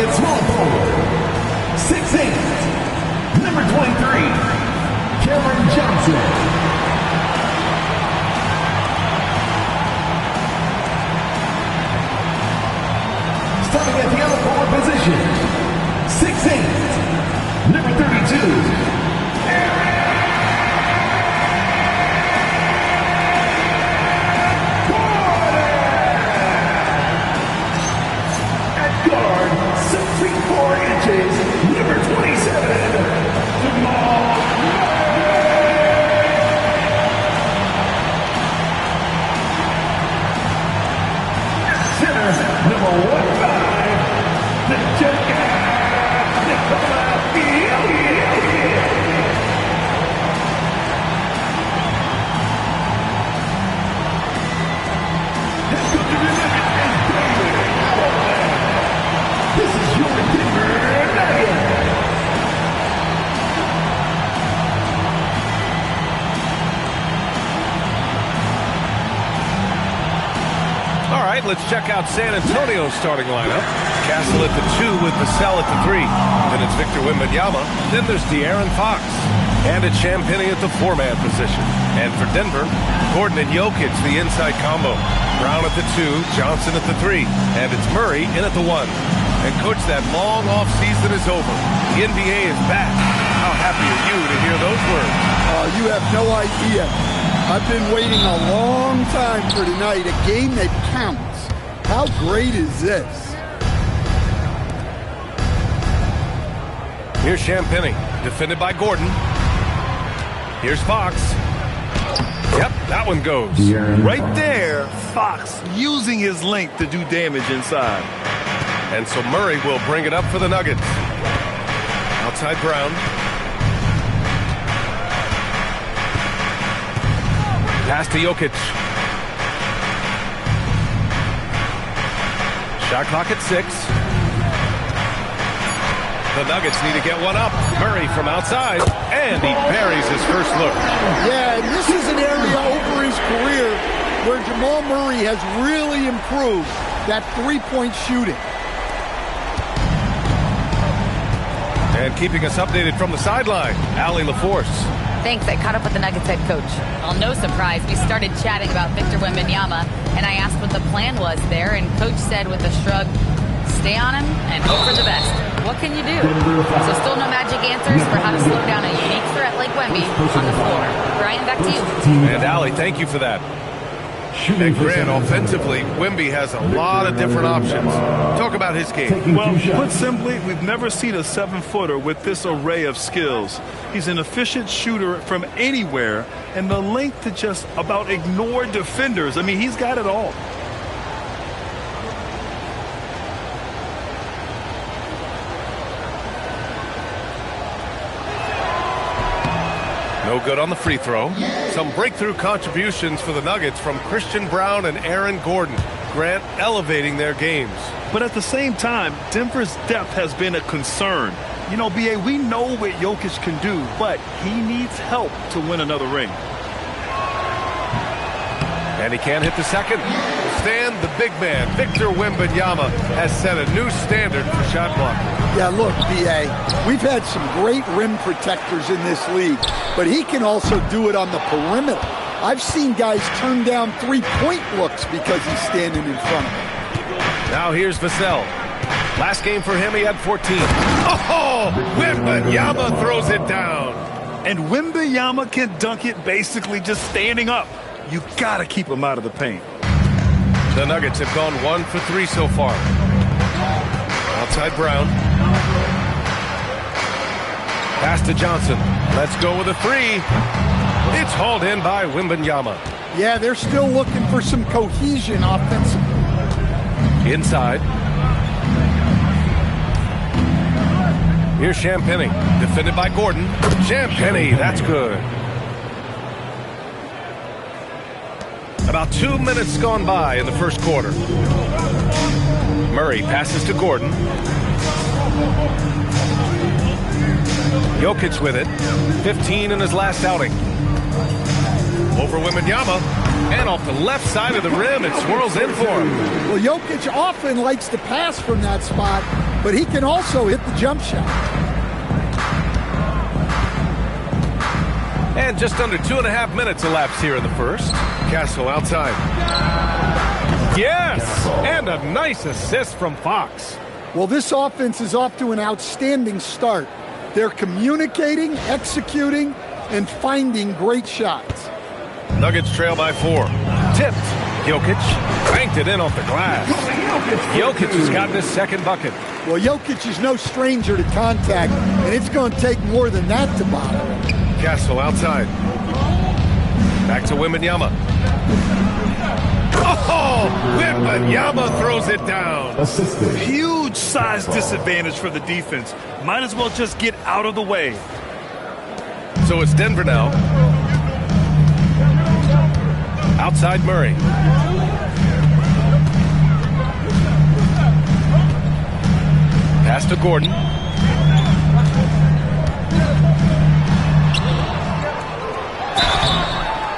at small forward, 6'8", number 23, Cameron Johnson. Starting at the other forward position, 6'8", number 32, number 27, center, number 15, the Jackass, this is your Denver Nuggets. All right, let's check out San Antonio's starting lineup. Castle at the 2 with Vassell at the 3. Then it's Victor Wembanyama. Then there's De'Aaron Fox. And it's Champagnie at the 4-man position. And for Denver, Gordon and Jokic, the inside combo. Brown at the 2, Johnson at the 3. And it's Murray in at the 1. And coach, that long off season is over. The NBA is back. How happy are you to hear those words? You have no idea. I've been waiting a long time for tonight, a game that counts. How great is this? Here's Champagnie, defended by Gordon. Here's Fox. Yep, that one goes. Right there, Fox using his length to do damage inside. And so Murray will bring it up for the Nuggets. Outside Brown. Pass to Jokic. Shot clock at 6. The Nuggets need to get one up. Murray from outside, and he buries his first look. Yeah, and this is an area over his career where Jamal Murray has really improved that three-point shooting. And keeping us updated from the sideline, Allie LaForce. Thanks, I caught up with the Nuggets head coach. Well, no surprise, we started chatting about Victor Wembanyama, and I asked what the plan was there, and coach said with a shrug, stay on him and hope for the best. What can you do? So still no magic answers for how to slow down a unique threat like Wemby on the floor. Brian, back to you. And Allie, thank you for that. And Grant, offensively, Wemby has a lot of different options. Talk about his game. Well, put simply, we've never seen a 7-footer with this array of skills. He's an efficient shooter from anywhere, and the length to just about ignore defenders. I mean, he's got it all. No good on the free throw. Some breakthrough contributions for the Nuggets from Christian Brown and Aaron Gordon. Grant elevating their games. But at the same time, Denver's depth has been a concern. You know, B.A., we know what Jokic can do, but he needs help to win another ring. And he can't hit the second. Stand the big man, Victor Wembanyama, has set a new standard for shot blocking. Yeah, look, B.A., we've had some great rim protectors in this league, but he can also do it on the perimeter. I've seen guys turn down three-point looks because he's standing in front of them. Now here's Vassell. Last game for him, he had 14. Oh, Wembanyama throws it down. And Wembanyama can dunk it basically just standing up. You got to keep him out of the paint. The Nuggets have gone 1 for 3 so far. Outside Brown. Pass to Johnson. Let's go with a 3. It's hauled in by Wembanyama. Yeah, they're still looking for some cohesion offensively. Inside. Here's Champagnie, defended by Gordon. Champagnie, that's good. About 2 minutes gone by in the first quarter. Murray passes to Gordon. Jokic with it. 15 in his last outing. Over Wembanyama. And off the left side of the rim, it swirls in for him. Well, Jokic often likes to pass from that spot, but he can also hit the jump shot. And just under 2.5 minutes elapsed here in the first. Castle outside. Yes! And a nice assist from Fox. Well, this offense is off to an outstanding start. They're communicating, executing, and finding great shots. Nuggets trail by 4. Tipped. Jokic banked it in off the glass. Jokic has gotten his second bucket. Well, Jokic is no stranger to contact, and it's going to take more than that to bother him. Castle outside. Back to Wembanyama. Oh! Wembanyama throws it down. Huge size disadvantage for the defense. Might as well just get out of the way. So it's Denver now. Outside Murray. Pass to Gordon.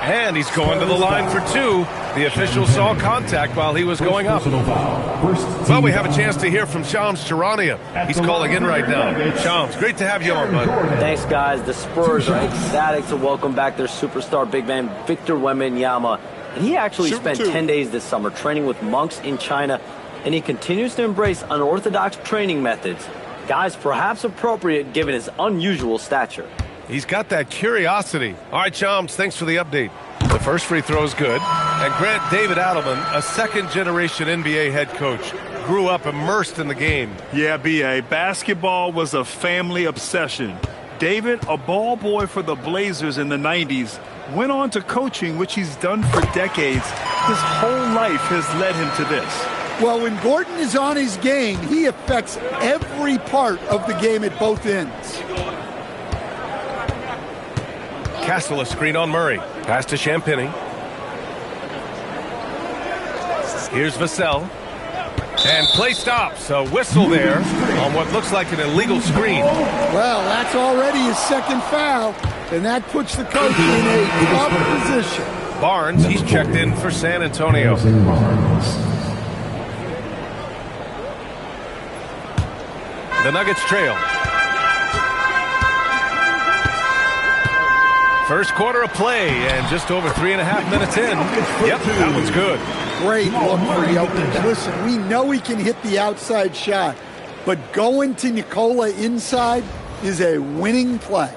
And he's going to the line for 2. The official saw contact while he was going up. Well, we have a chance to hear from Shams Charania. He's calling in right now. Shams, great to have you on, bud. Thanks, guys. The Spurs are ecstatic to welcome back their superstar big man, Victor Wembanyama. And he actually spent 10 days this summer training with monks in China, and he continues to embrace unorthodox training methods. Guys, perhaps appropriate given his unusual stature. He's got that curiosity. All right, Shams, thanks for the update. The first free throw is good. And Grant, David Adelman, a second-generation NBA head coach, grew up immersed in the game. Yeah, B.A., basketball was a family obsession. David, a ball boy for the Blazers in the 90s, went on to coaching, which he's done for decades. His whole life has led him to this. Well, when Gordon is on his game, he affects every part of the game at both ends. Castle a screen on Murray. Pass to Champagny. Here's Vassell. And play stops. A whistle there on what looks like an illegal screen. Well, that's already his second foul, and that puts the coach in a tough position. Barnes, he's checked in for San Antonio. The Nuggets trail. First quarter of play, and just over 3.5 minutes in. Yep, that one's good. Great look for Jokic. Listen, we know he can hit the outside shot, but going to Nikola inside is a winning play.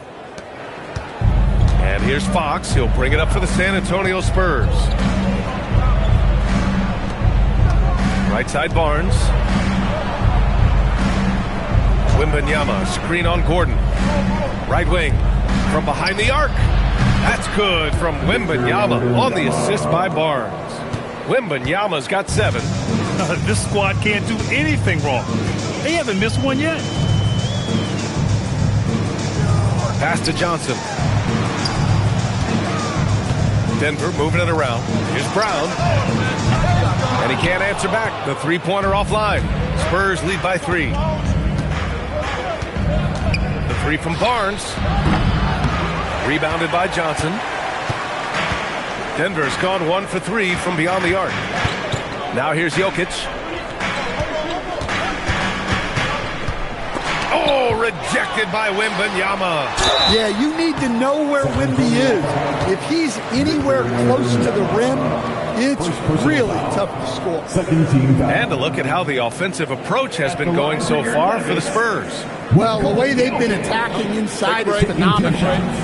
And here's Fox. He'll bring it up for the San Antonio Spurs. Right side Barnes. Wembanyama, screen on Gordon. Right wing, from behind the arc. That's good from Wembanyama on the assist by Barnes. Wembanyama's got 7. This squad can't do anything wrong. They haven't missed one yet. Pass to Johnson. Denver moving it around. Here's Brown. And he can't answer back. The three-pointer offline. Spurs lead by 3. The 3 from Barnes. Rebounded by Johnson. Denver's gone 1 for 3 from beyond the arc. Now here's Jokic. Oh, rejected by Wembanyama. Yeah, you need to know where Wemby is. If he's anywhere close to the rim, it's really tough to score. And to look at how the offensive approach has been going so far for the Spurs. Well, the way they've been attacking inside is phenomenal.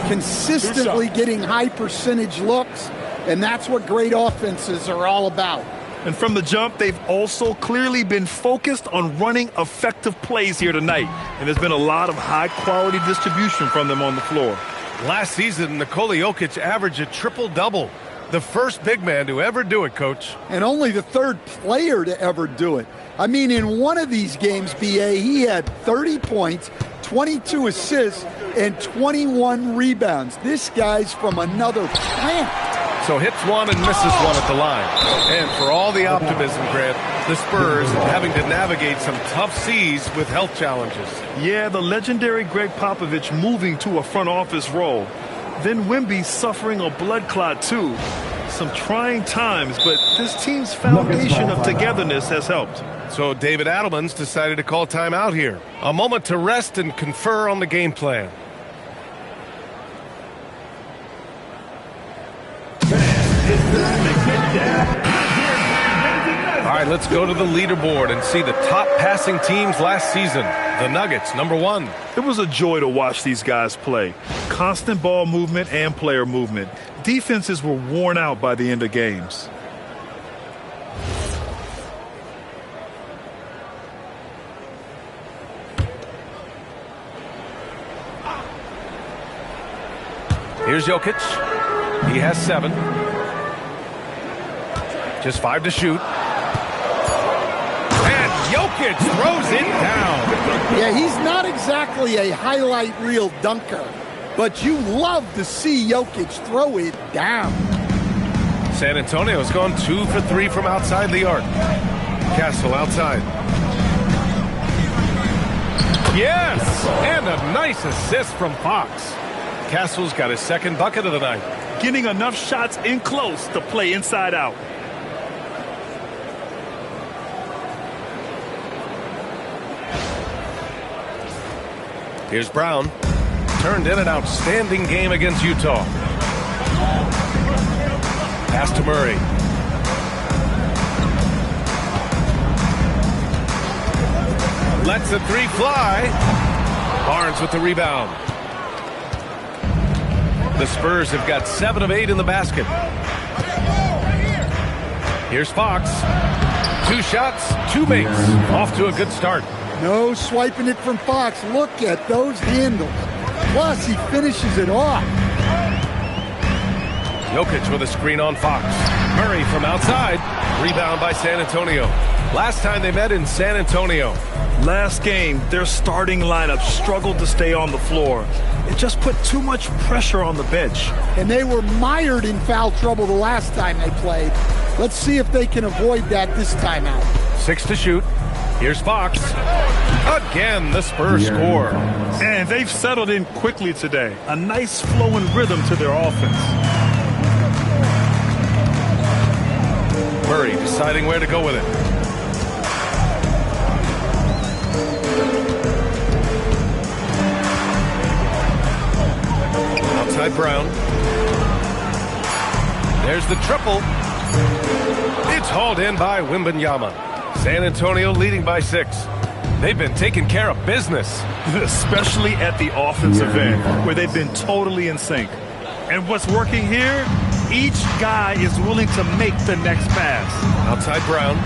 Consistently getting high percentage looks, and that's what great offenses are all about. And from the jump, they've also clearly been focused on running effective plays here tonight. And there's been a lot of high-quality distribution from them on the floor. Last season, Nikola Jokic averaged a triple-double. The first big man to ever do it, Coach. And only the third player to ever do it. I mean, in one of these games, B.A., he had 30 points, 22 assists, and 21 rebounds. This guy's from another planet. So hits one and misses one at the line. And for all the optimism, Grant, the Spurs having to navigate some tough seas with health challenges. Yeah, the legendary Greg Popovich moving to a front office role. Then Wemby suffering a blood clot too. Some trying times, but this team's foundation of togetherness has helped. So David Adelman's decided to call timeout here. A moment to rest and confer on the game plan. All right, let's go to the leaderboard and see the top passing teams last season. The Nuggets, number 1. It was a joy to watch these guys play. Constant ball movement and player movement. Defenses were worn out by the end of games. Here's Jokic. He has 7. Just 5 to shoot. And Jokic throws it down. Yeah, he's not exactly a highlight reel dunker, but you love to see Jokic throw it down. San Antonio's gone 2 for 3 from outside the arc. Castle outside. Yes! And a nice assist from Fox. Castle's got his second bucket of the night. Getting enough shots in close to play inside out. Here's Brown. Turned in an outstanding game against Utah. Pass to Murray. Lets the 3 fly. Barnes with the rebound. The Spurs have got 7 of 8 in the basket. Here's Fox. 2 shots, 2 makes. Off to a good start. No swiping it from Fox. Look at those handles. Plus, he finishes it off. Jokic with a screen on Fox. Murray from outside. Rebound by San Antonio. Last time they met in San Antonio. Last game, their starting lineup struggled to stay on the floor. It just put too much pressure on the bench. And they were mired in foul trouble the last time they played. Let's see if they can avoid that this time out. 6 to shoot. Here's Fox. Again, the Spurs score. And they've settled in quickly today. A nice flowing rhythm to their offense. Murray deciding where to go with it. Outside Brown. There's the triple. It's hauled in by Wembanyama. San Antonio leading by 6. They've been taking care of business. Especially at the offensive end, where they've been totally in sync. And what's working here? Each guy is willing to make the next pass. Outside Brown.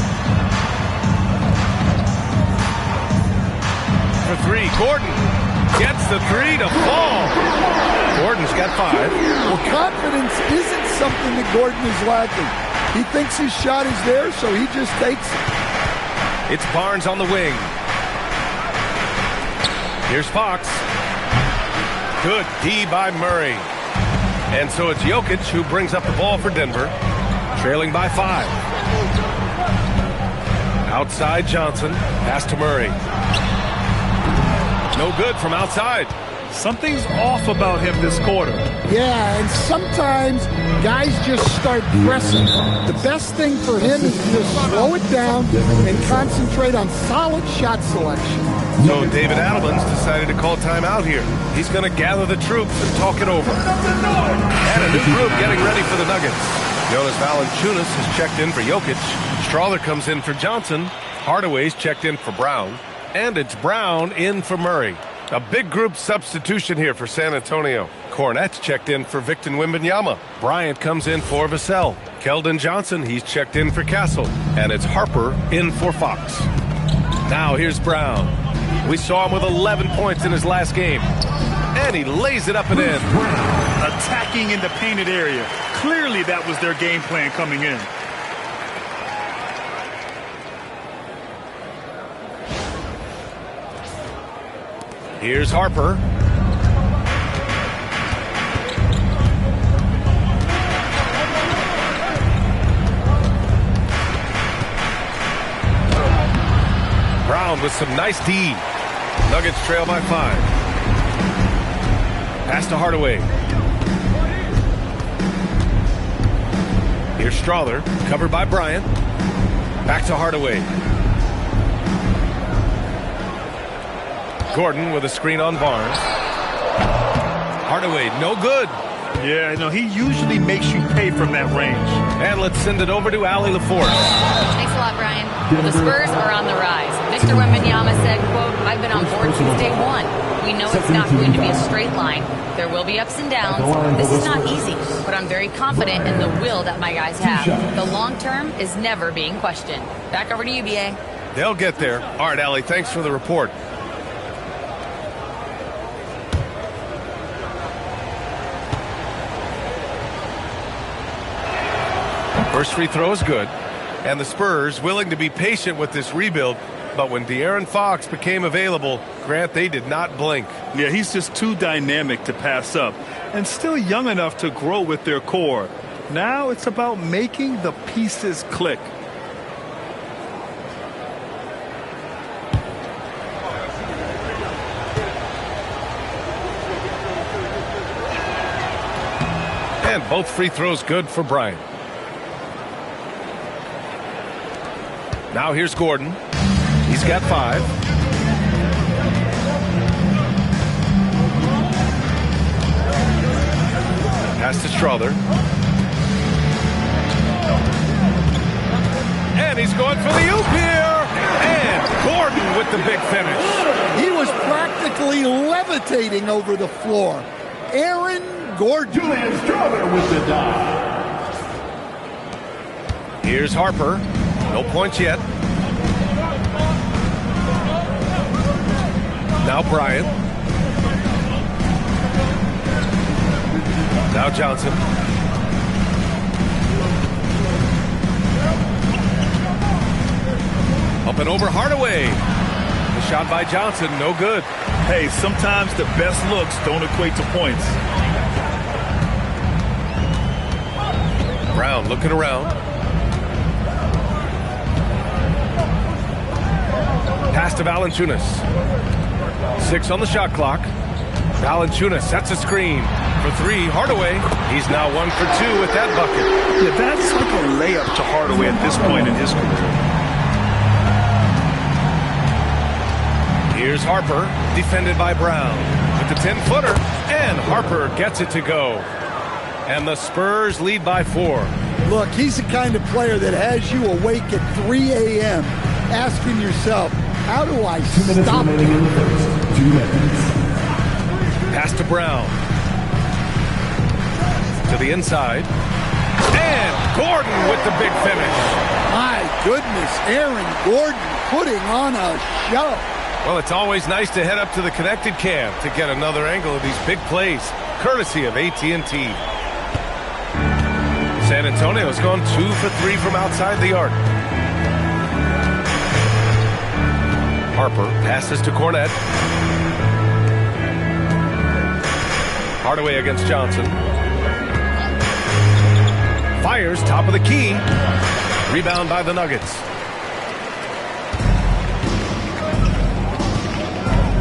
For 3, Gordon gets the 3 to fall. Gordon's got 5. Well, confidence isn't something that Gordon is lacking. He thinks his shot is there, so he just takes it. It's Barnes on the wing. Here's Fox. Good D by Murray. And so it's Jokic who brings up the ball for Denver, trailing by 5. Outside Johnson. Pass to Murray. No good from outside. Something's off about him this quarter. Yeah, and sometimes guys just start pressing. The best thing for him is to slow it down and concentrate on solid shot selection. So David Adelman's decided to call timeout here. He's going to gather the troops and talk it over. And a new group getting ready for the Nuggets. Jonas Valanciunas has checked in for Jokic. Strawther comes in for Johnson. Hardaway's checked in for Brown. And it's Brown in for Murray. A big group substitution here for San Antonio. Cornette's checked in for Victor Wembanyama. Bryant comes in for Vassell. Keldon Johnson, he's checked in for Castle. And it's Harper in for Fox. Now here's Brown. We saw him with 11 points in his last game. And he lays it up and in. Attacking in the painted area. Clearly that was their game plan coming in. Here's Harper. Brown with some nice D. Nuggets trail by 5. Pass to Hardaway. Here's Strawther, covered by Bryant. Back to Hardaway. Gordon with a screen on Barnes. Hardaway, no good. Yeah, no, he usually makes you pay from that range. And let's send it over to Allie LaForce. Thanks a lot, Brian. Well, the Spurs are on the rise. Victor Wembanyama said, quote, "I've been on board since day one. We know it's not going to be a straight line. There will be ups and downs. This is not easy, but I'm very confident in the will that my guys have. The long term is never being questioned." Back over to you, BA. They'll get there. All right, Allie, thanks for the report. First free throw is good, and the Spurs willing to be patient with this rebuild, but when De'Aaron Fox became available, Grant, they did not blink. Yeah, he's just too dynamic to pass up, and still young enough to grow with their core. Now it's about making the pieces click. And both free throws good for Bryant. Now here's Gordon. He's got 5. Pass to Strother. And he's going for the oop here. And Gordon with the big finish. He was practically levitating over the floor. Aaron Gordon. Julian Strother with the dive. Here's Harper. No points yet. Now Bryant. Now Johnson. Up and over Hardaway. The shot by Johnson, no good. Hey, sometimes the best looks don't equate to points. Brown looking around. Pass to Valanciunas. 6 on the shot clock. Valanciunas sets a screen for 3. Hardaway, he's now 1 for 2 with that bucket. Yeah, that's like a layup to Hardaway at this point in his career. Here's Harper, defended by Brown. With the 10-footer, and Harper gets it to go. And the Spurs lead by 4. Look, he's the kind of player that has you awake at 3 a.m. asking yourself, how do I stop him? 2 minutes. Pass to Brown. To the inside. And Gordon with the big finish. My goodness, Aaron Gordon putting on a show. Well, it's always nice to head up to the connected cam to get another angle of these big plays, courtesy of AT&T. San Antonio's gone 2 for 3 from outside the arc. Harper passes to Cornette. Hardaway against Johnson. Fires top of the key. Rebound by the Nuggets.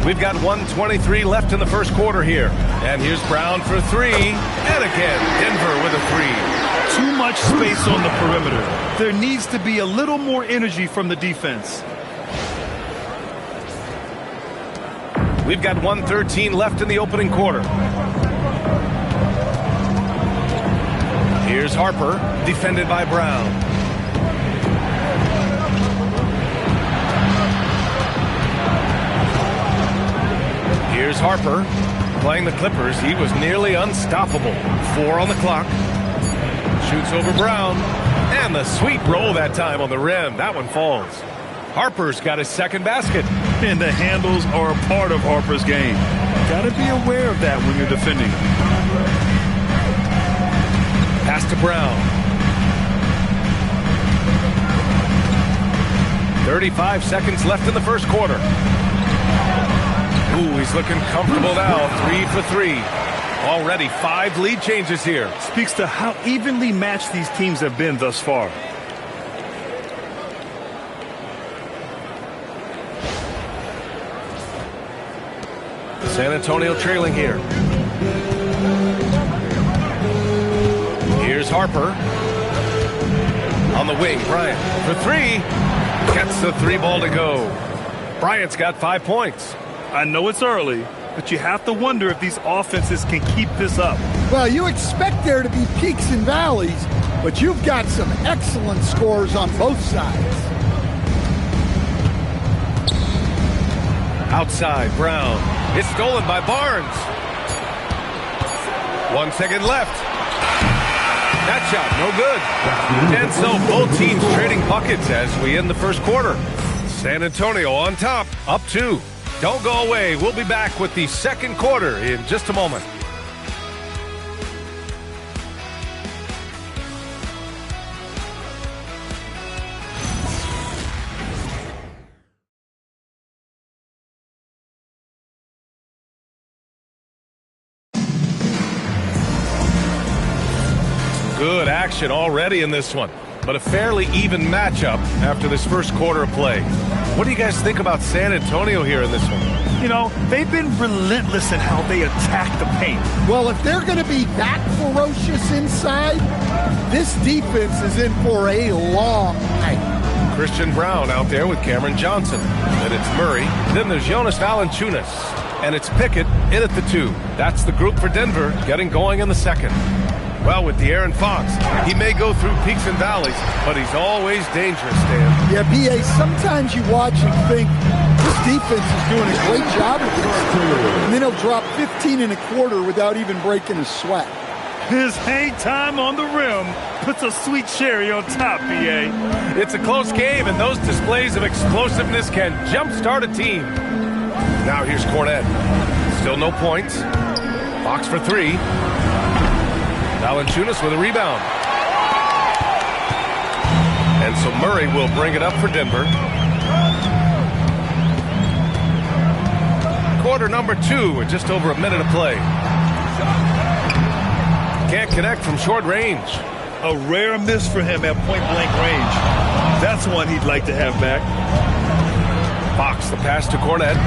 We've got 1:23 left in the first quarter here. And here's Brown for 3. And again, Denver with a 3. Too much space on the perimeter. There needs to be a little more energy from the defense. We've got 1:13 left in the opening quarter. Here's Harper, defended by Brown. Here's Harper, playing the Clippers. He was nearly unstoppable. 4 on the clock. Shoots over Brown. And the sweet roll that time on the rim. That one falls. Harper's got his second basket. And the handles are a part of Harper's game. Got to be aware of that when you're defending. Pass to Brown. 35 seconds left in the first quarter. Ooh, he's looking comfortable now. 3 for 3. Already 5 lead changes here. Speaks to how evenly matched these teams have been thus far. San Antonio trailing here. Here's Harper. On the wing, Bryant for 3. Gets the 3 ball to go. Bryant's got 5 points. I know it's early, but you have to wonder if these offenses can keep this up. Well, you expect there to be peaks and valleys, but you've got some excellent scores on both sides. Outside, Brown. It's stolen by Barnes. 1 second left. That shot, no good. And so both teams trading buckets as we end the first quarter. San Antonio on top, up 2. Don't go away. We'll be back with the second quarter in just a moment. Good action already in this one, but a fairly even matchup after this first quarter of play. What do you guys think about San Antonio here in this one? You know, they've been relentless in how they attack the paint. Well, if they're going to be that ferocious inside, this defense is in for a long night. Christian Brown out there with Cameron Johnson. Then it's Murray. Then there's Jonas Valanciunas. And it's Pickett in at the 2. That's the group for Denver getting going in the second. Well, with De'Aaron Fox, he may go through peaks and valleys, but he's always dangerous, Dan. Yeah, B.A., sometimes you watch and think, this defense is doing a great job of this. And then he'll drop 15 and a quarter without even breaking a sweat. His hang time on the rim puts a sweet cherry on top, B.A. It's a close game, and those displays of explosiveness can jumpstart a team. Now here's Cornette. Still no points. Fox for 3. Valanciunas with a rebound. And so Murray will bring it up for Denver. Quarter number 2 with just over a minute of play. Can't connect from short range. A rare miss for him at point-blank range. That's one he'd like to have back. Fox, the pass to Cornette.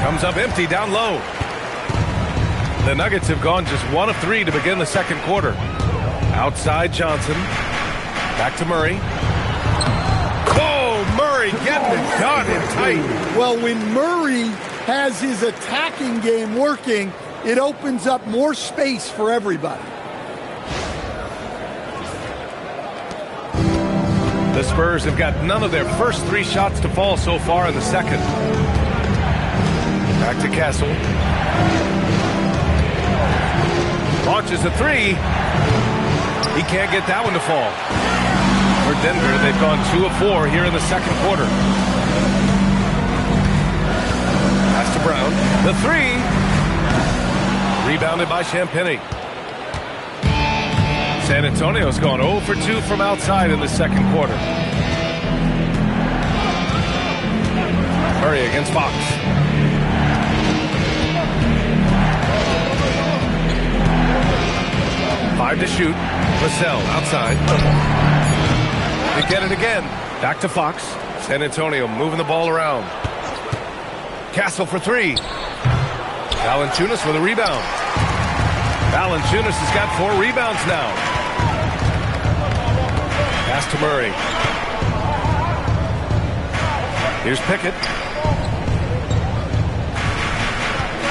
Comes up empty down low. The Nuggets have gone just 1 of 3 to begin the second quarter. Outside Johnson. Back to Murray. Whoa, Murray getting it done in tight. Well, when Murray has his attacking game working, it opens up more space for everybody. The Spurs have got none of their first 3 shots to fall so far in the second. Back to Castle. Launches a 3. He can't get that one to fall. For Denver, they've gone 2 of 4 here in the second quarter. Pass to Brown. The 3. Rebounded by Champagnie. San Antonio's gone 0 for 2 from outside in the second quarter. Murray against Fox. Five to shoot. Vassell outside. They get it again. Back to Fox. San Antonio moving the ball around. Castle for 3. Valanciunas with a rebound. Valanciunas has got 4 rebounds now. Pass to Murray. Here's Pickett.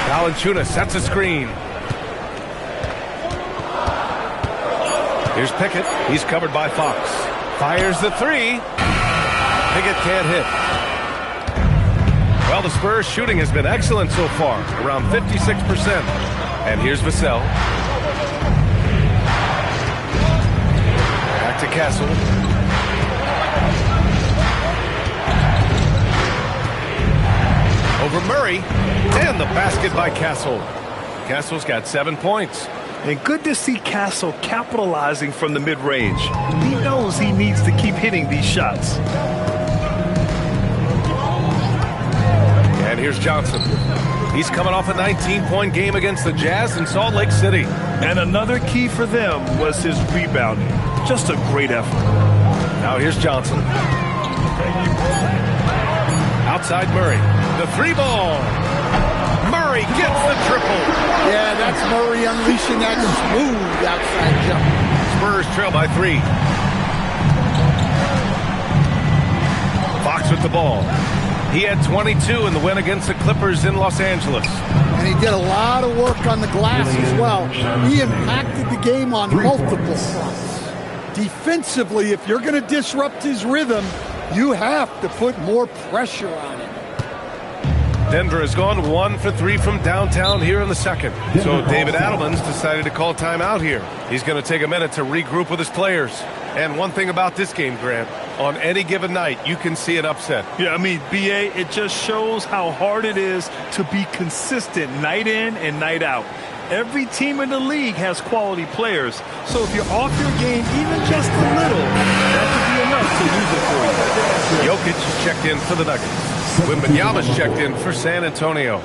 Valanciunas sets a screen. Here's Pickett. He's covered by Fox. Fires the 3. Pickett can't hit. Well, the Spurs shooting has been excellent so far, around 56%. And here's Vassell. Back to Castle. Over Murray. And the basket by Castle. Castle's got 7 points. And good to see Castle capitalizing from the mid-range. He knows he needs to keep hitting these shots. And here's Johnson. He's coming off a 19-point game against the Jazz in Salt Lake City. And another key for them was his rebounding. Just a great effort. Now here's Johnson. Outside Murray. The 3-ball. Murray gets the triple. Yeah, that's Murray unleashing that smooth outside jump. Spurs trail by 3. Fox with the ball. He had 22 in the win against the Clippers in Los Angeles. And he did a lot of work on the glass as well. He impacted the game on multiple fronts. Defensively, if you're going to disrupt his rhythm, you have to put more pressure on him. Denver has gone 1 for 3 from downtown here in the second. So David Adelman's decided to call timeout here. He's going to take a minute to regroup with his players. And one thing about this game, Grant, on any given night, you can see an upset. Yeah, I mean, BA, it just shows how hard it is to be consistent night in and night out. Every team in the league has quality players. So if you're off your game even just a little, that could be enough to lose it for you. Jokic is checked in for the Nuggets. Wembanyama's checked in for San Antonio.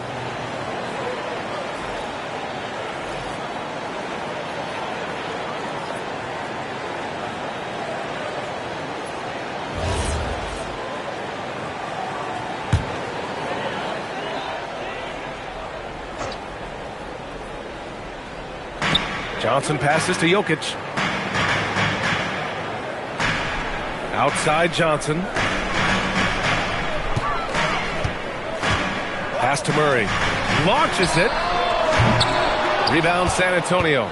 Johnson passes to Jokic. Outside Johnson. Pass to Murray. Launches it. Rebound San Antonio.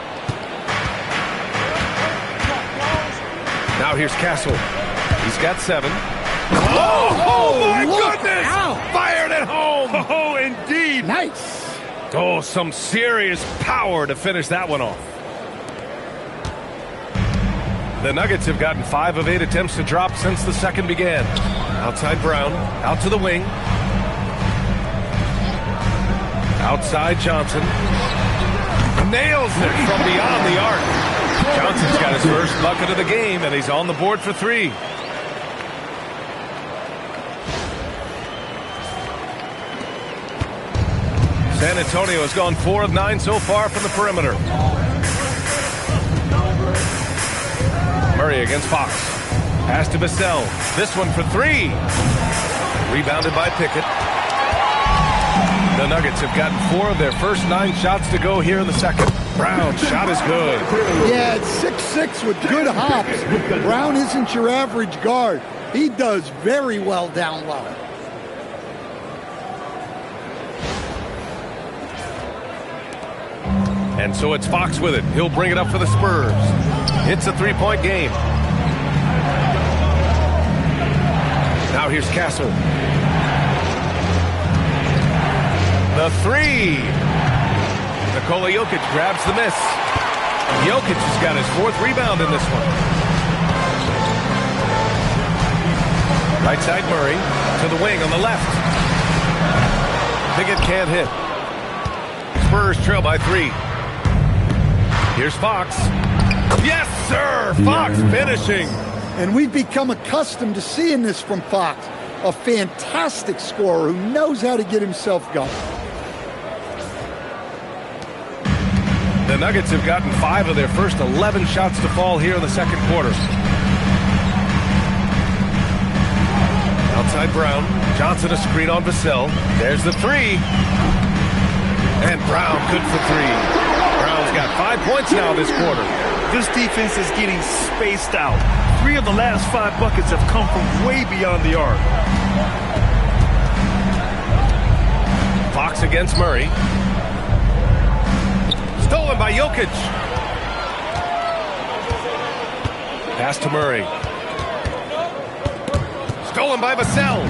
Now here's Castle. He's got 7. Oh my goodness! Out. Fired at home! Oh, indeed. Nice. Oh, some serious power to finish that one off. The Nuggets have gotten 5 of 8 attempts to drop since the second began. Outside Brown, out to the wing. Outside Johnson. Nails it from beyond the arc. Johnson's got his first bucket of the game, and he's on the board for 3. San Antonio has gone 4 of 9 so far from the perimeter. Murray against Fox. Pass to Vassell. This one for 3. Rebounded by Pickett. The Nuggets have gotten 4 of their first 9 shots to go here in the second. Brown's shot is good. Yeah, it's 6'6" with good hops. Brown isn't your average guard. He does very well down low. And so it's Fox with it. He'll bring it up for the Spurs. It's a 3-point game. Now here's Castle. The 3. Nikola Jokic grabs the miss. Jokic has got his 4th rebound in this one. Right side Murray to the wing on the left. Pickett can't hit. Spurs trail by 3. Here's Fox. Yes, sir! Fox finishing. And we've become accustomed to seeing this from Fox. A fantastic scorer who knows how to get himself going. The Nuggets have gotten 5 of their first 11 shots to fall here in the second quarter. Outside Brown. Johnson a screen on Vassell. There's the 3. And Brown good for 3. Brown's got 5 points now this quarter. This defense is getting spaced out. 3 of the last 5 buckets have come from way beyond the arc. Fox against Murray. Stolen by Jokic. Pass to Murray. Stolen by Vassell.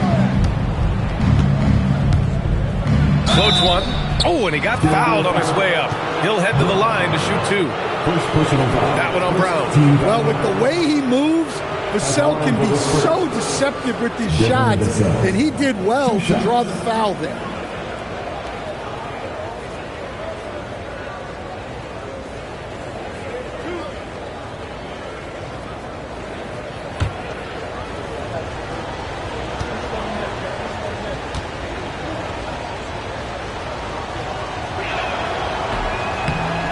Floats one. Oh, and he got fouled on his way up. He'll head to the line to shoot 2. That one on Brown. Well, with the way he moves, Vassell can be so deceptive with his shots, and he did well to draw the foul there.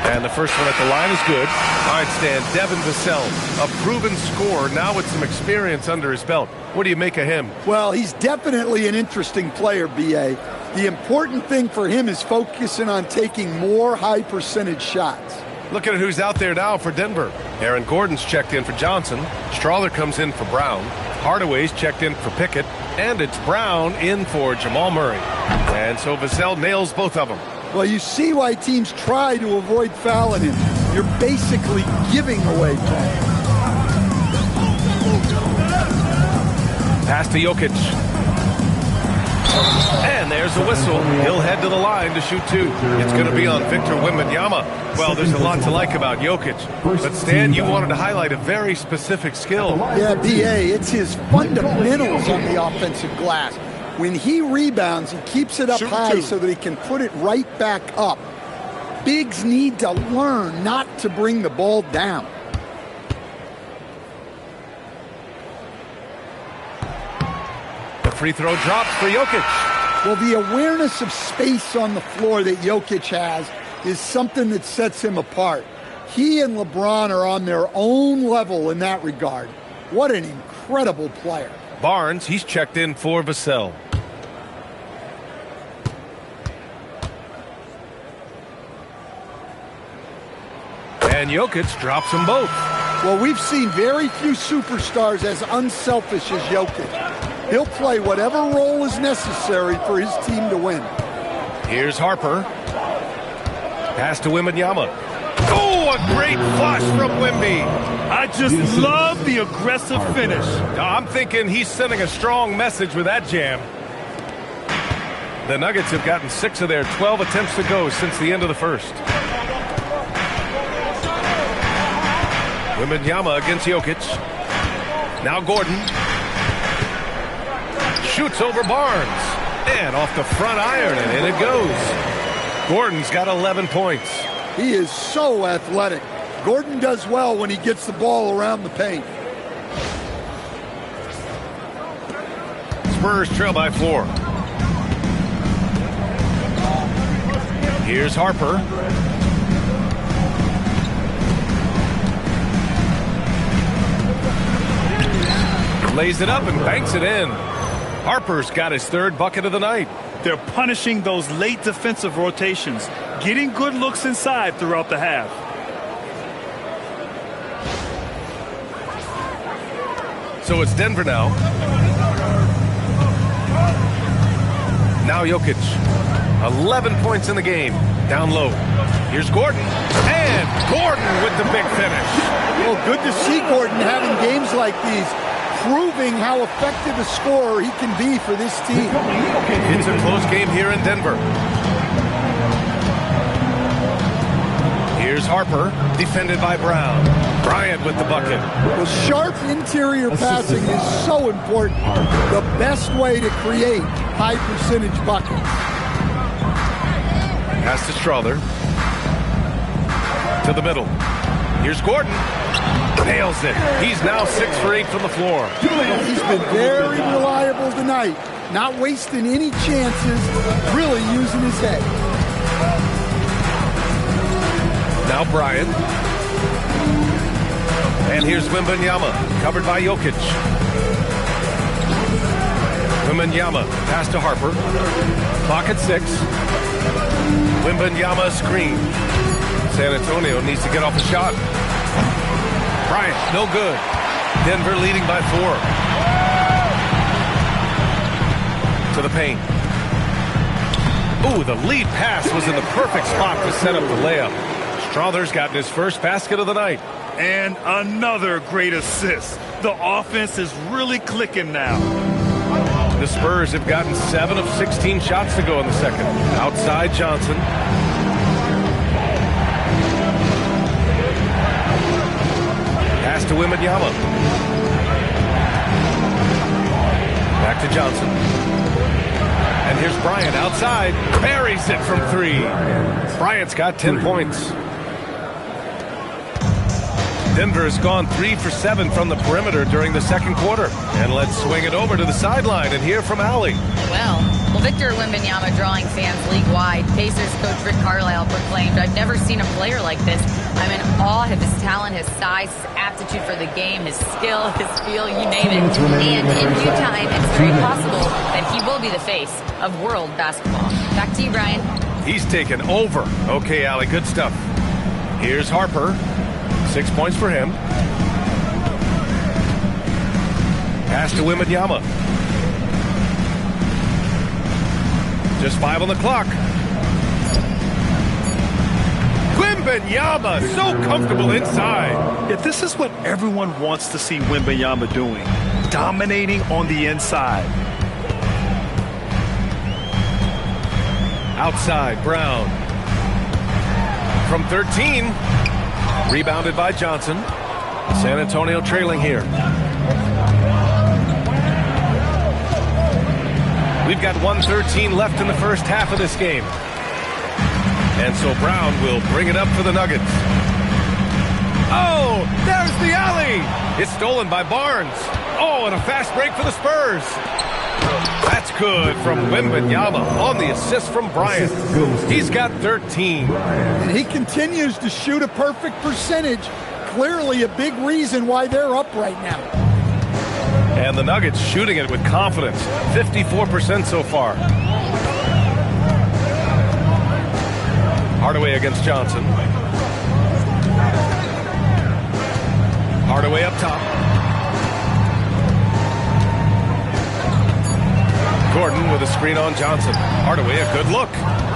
And the first one at the line is good. All right, Stan, Devin Vassell, a proven scorer, now with some experience under his belt. What do you make of him? Well, he's definitely an interesting player, B.A. The important thing for him is focusing on taking more high-percentage shots. Look at who's out there now for Denver. Aaron Gordon's checked in for Johnson. Strother comes in for Brown. Hardaway's checked in for Pickett. And it's Brown in for Jamal Murray. And so Vassell nails both of them. Well, you see why teams try to avoid fouling him. You're basically giving away points. Pass to Jokic. And there's a whistle. He'll head to the line to shoot two. It's going to be on Victor Wembanyama. Well, there's a lot to like about Jokic. But Stan, you wanted to highlight a very specific skill. Yeah, B.A., it's his fundamentals on the offensive glass. When he rebounds, he keeps it up high so that he can put it right back up. Bigs need to learn not to bring the ball down. The free throw drops for Jokic. Well, the awareness of space on the floor that Jokic has is something that sets him apart. He and LeBron are on their own level in that regard. What an incredible player. Barnes, he's checked in for Vassell. And Jokic drops them both. Well, we've seen very few superstars as unselfish as Jokic. He'll play whatever role is necessary for his team to win. Here's Harper. Pass to Wembanyama. Oh, a great flush from Wemby. I just love the aggressive finish. I'm thinking he's sending a strong message with that jam. The Nuggets have gotten 6 of their 12 attempts to go since the end of the first. Wembanyama against Jokic. Now Gordon. Shoots over Barnes. And off the front iron, and in it goes. Gordon's got 11 points. He is so athletic. Gordon does well when he gets the ball around the paint. Spurs trail by 4. Here's Harper. Lays it up and banks it in. Harper's got his 3rd bucket of the night. They're punishing those late defensive rotations, getting good looks inside throughout the half. So it's Denver now. Now Jokic. 11 points in the game. Down low. Here's Gordon. And Gordon with the big finish. Well, good to see Gordon having games like these, proving how effective a scorer he can be for this team. It's a close game here in Denver. Here's Harper, defended by Brown. Bryant with the bucket. Well, sharp interior passing is so important. The best way to create high percentage buckets. Pass to Strother. To the middle. Here's Gordon. Nails it. He's now 6 for 8 from the floor. He's been very reliable tonight. Not wasting any chances, really using his head. Now Bryant. And here's Wembanyama, covered by Jokic. Wembanyama, pass to Harper. Clock at 6. Wembanyama screen. San Antonio needs to get off a shot. Bryant, no good. Denver leading by 4. To the paint. Ooh, the lead pass was in the perfect spot to set up the layup. Strother's gotten his first basket of the night. And another great assist. The offense is really clicking now. The Spurs have gotten 7 of 16 shots to go in the second. Outside Johnson. Pass to Wembanyama. Back to Johnson. And here's Bryant outside. Buries it from 3. Bryant's got 10 points. Denver has gone 3 for 7 from the perimeter during the second quarter. And let's swing it over to the sideline and hear from Allie. Well, Victor Wembanyama drawing fans league-wide. Pacers coach Rick Carlisle proclaimed, "I've never seen a player like this. I'm in awe of his talent, his size, his aptitude for the game, his skill, his feel, you name it. And in due time, it's very possible that he will be the face of world basketball." Back to you, Brian. He's taken over. Okay, Allie, good stuff. Here's Harper. 6 points for him. Pass to Wembanyama. Just 5 on the clock. Wembanyama, so comfortable inside. Yeah, this is what everyone wants to see Wembanyama doing. Dominating on the inside. Outside, Brown. From 13. Rebounded by Johnson. San Antonio trailing here. We've got 1:13 left in the first half of this game. And so Brown will bring it up for the Nuggets. Oh, there's the alley. It's stolen by Barnes. Oh, and a fast break for the Spurs. That's good from Wembanyama on the assist from Bryant. He's got 13. And he continues to shoot a perfect percentage. Clearly a big reason why they're up right now. And the Nuggets shooting it with confidence. 54% so far. Hardaway against Johnson. Hardaway up top. Gordon with a screen on Johnson. Hardaway, a good look.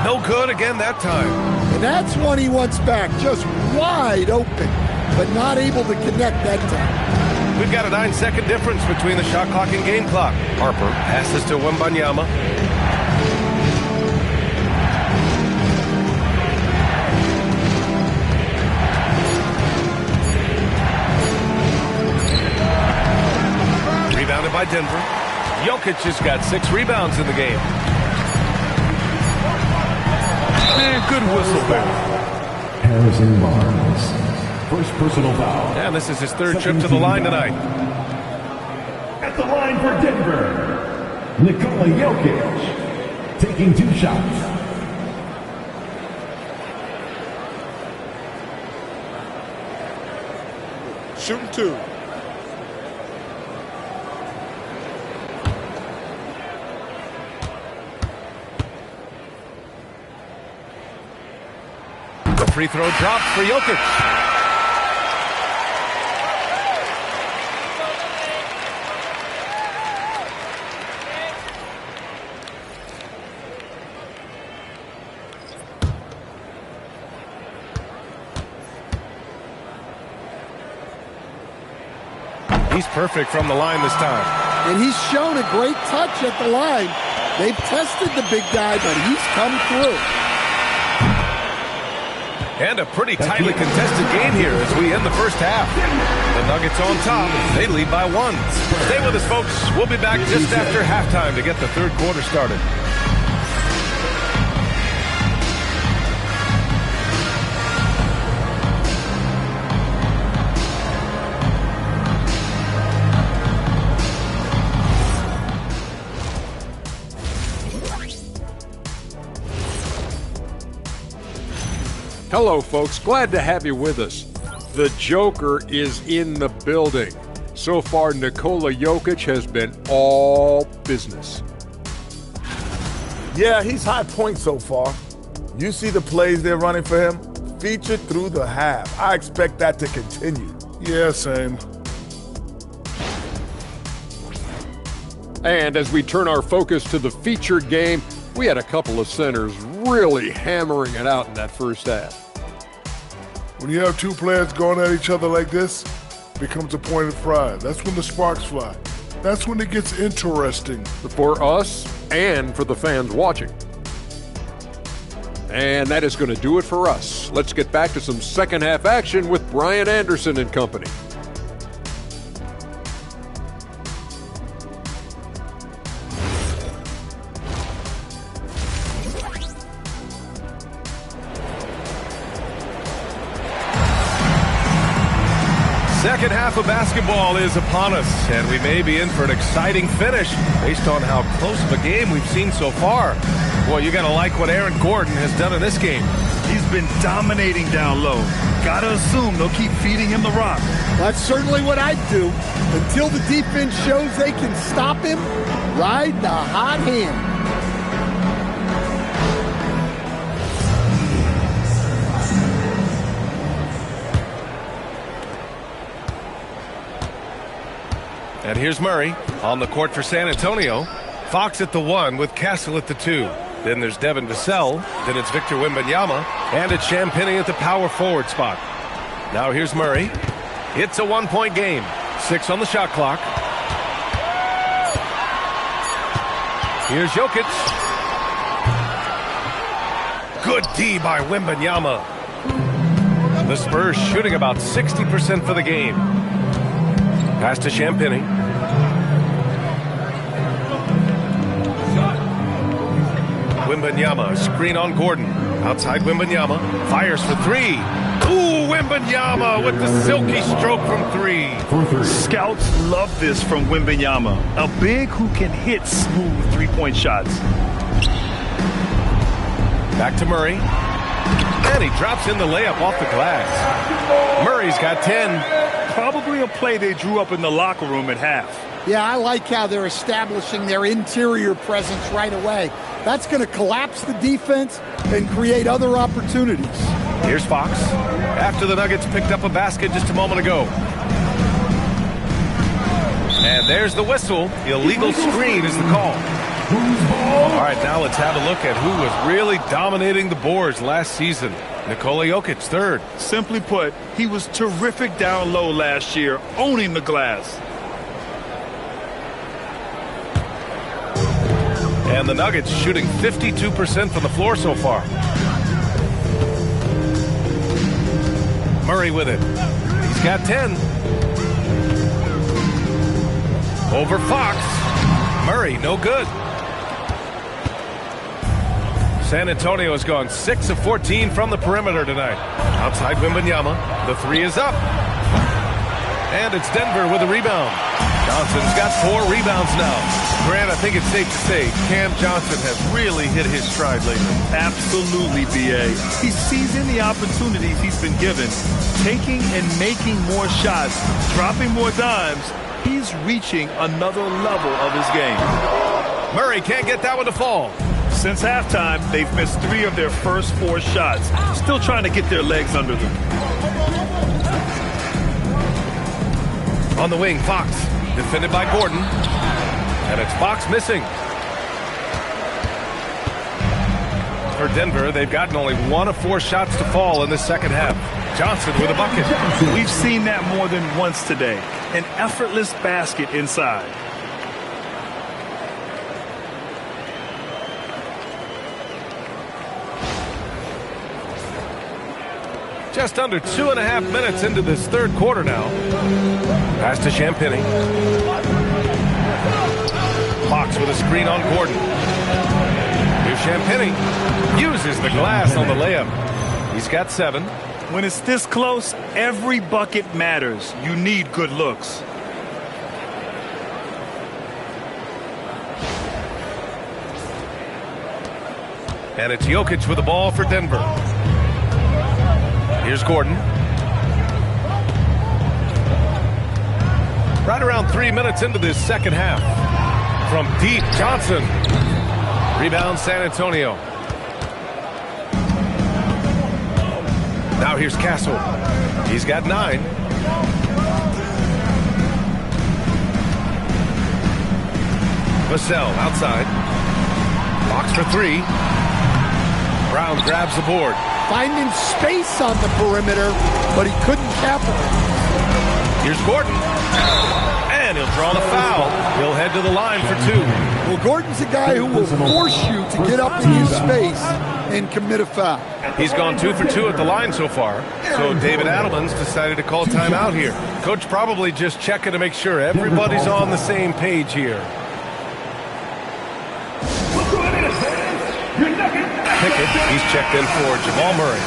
No good again that time. And that's one he wants back. Just wide open, but not able to connect that time. We've got a 9-second difference between the shot clock and game clock. Harper passes to Wembanyama. Rebounded by Denver. Jokic has got 6 rebounds in the game. Man, good whistle there. Harrison Barnes. First personal foul. And this is his 3rd trip to the line tonight. At the line for Denver, Nikola Jokic taking 2 shots. Shooting 2. The free throw dropped for Jokic. He's perfect from the line this time. And he's shown a great touch at the line. They've tested the big guy, but he's come through. And a pretty tightly contested game here as we end the first half. The Nuggets on top. They lead by 1. Stay with us, folks. We'll be back just after halftime to get the 3rd quarter started. Hello, folks. Glad to have you with us. The Joker is in the building. So far, Nikola Jokic has been all business. Yeah, he's high point so far. You see the plays they're running for him? Featured through the half. I expect that to continue. Yeah, same. And as we turn our focus to the featured game, we had a couple of centers really hammering it out in that first half. When you have 2 players going at each other like this, it becomes a point of pride. That's when the sparks fly. That's when it gets interesting. For us and for the fans watching. And that is going to do it for us. Let's get back to some second half action with Brian Anderson and company. Second half of basketball is upon us, and we may be in for an exciting finish based on how close of a game we've seen so far. Well, you got to like what Aaron Gordon has done in this game. He's been dominating down low. Gotta assume they'll keep feeding him the rock. That's certainly what I'd do. Until the defense shows they can stop him, ride the hot hand. And here's Murray on the court for San Antonio. Fox at the 1 with Castle at the 2. Then there's Devin Vassell. Then it's Victor Wembanyama. And it's Champagnie at the power forward spot. Now here's Murray. It's a 1-point game. 6 on the shot clock. Here's Jokic. Good D by Wembanyama. The Spurs shooting about 60% for the game. Pass to Champagnie. Wembanyama, screen on Gordon. Outside Wembanyama, fires for 3. Ooh, Wembanyama with the silky stroke from 3. Scouts love this from Wembanyama. A big who can hit smooth three-point shots. Back to Murray. And he drops in the layup off the glass. Murray's got 10. Probably a play they drew up in the locker room at half. Yeah, I like how they're establishing their interior presence right away. That's going to collapse the defense and create other opportunities. Here's Fox. After the Nuggets picked up a basket just a moment ago. And there's the whistle. Illegal screen is the call. All right, now let's have a look at who was really dominating the boards last season. Nikola Jokic, third. Simply put, he was terrific down low last year, owning the glass. And the Nuggets shooting 52% from the floor so far. Murray with it. He's got 10. Over Fox. Murray, no good. San Antonio has gone 6 of 14 from the perimeter tonight. Outside Wembanyama. The 3 is up. And it's Denver with a rebound. Johnson's got 4 rebounds now. Grant, I think it's safe to say Cam Johnson has really hit his stride lately. Absolutely, B.A. He's seizing the opportunities he's been given, taking and making more shots, dropping more dimes. He's reaching another level of his game. Murray can't get that one to fall. Since halftime, they've missed 3 of their first 4 shots. Still trying to get their legs under them. On the wing, Fox. Defended by Gordon. And it's Fox missing. For Denver, they've gotten only 1 of 4 shots to fall in the second half. Johnson with a bucket. We've seen that more than once today. An effortless basket inside. Just under 2.5 minutes into this third quarter now. Pass to Champagnie. Fox with a screen on Gordon. Here's Champagnie. Uses the glass on the layup. He's got 7. When it's this close, every bucket matters. You need good looks. And it's Jokic with the ball for Denver. Here's Gordon. Right around 3 minutes into this second half. From deep, Johnson. Rebound, San Antonio. Now here's Castle. He's got 9. Vassell outside. Fox for 3. Brown grabs the board. Finding space on the perimeter, but he couldn't capitalize. Here's Gordon. And he'll draw the foul. He'll head to the line for 2. Well, Gordon's a guy who will force you to get up in his space and commit a foul. He's gone 2 for 2 at the line so far. So David Adelman's decided to call timeout here. Coach probably just checking to make sure everybody's on the same page here. Pickett, he's checked in for Jamal Murray.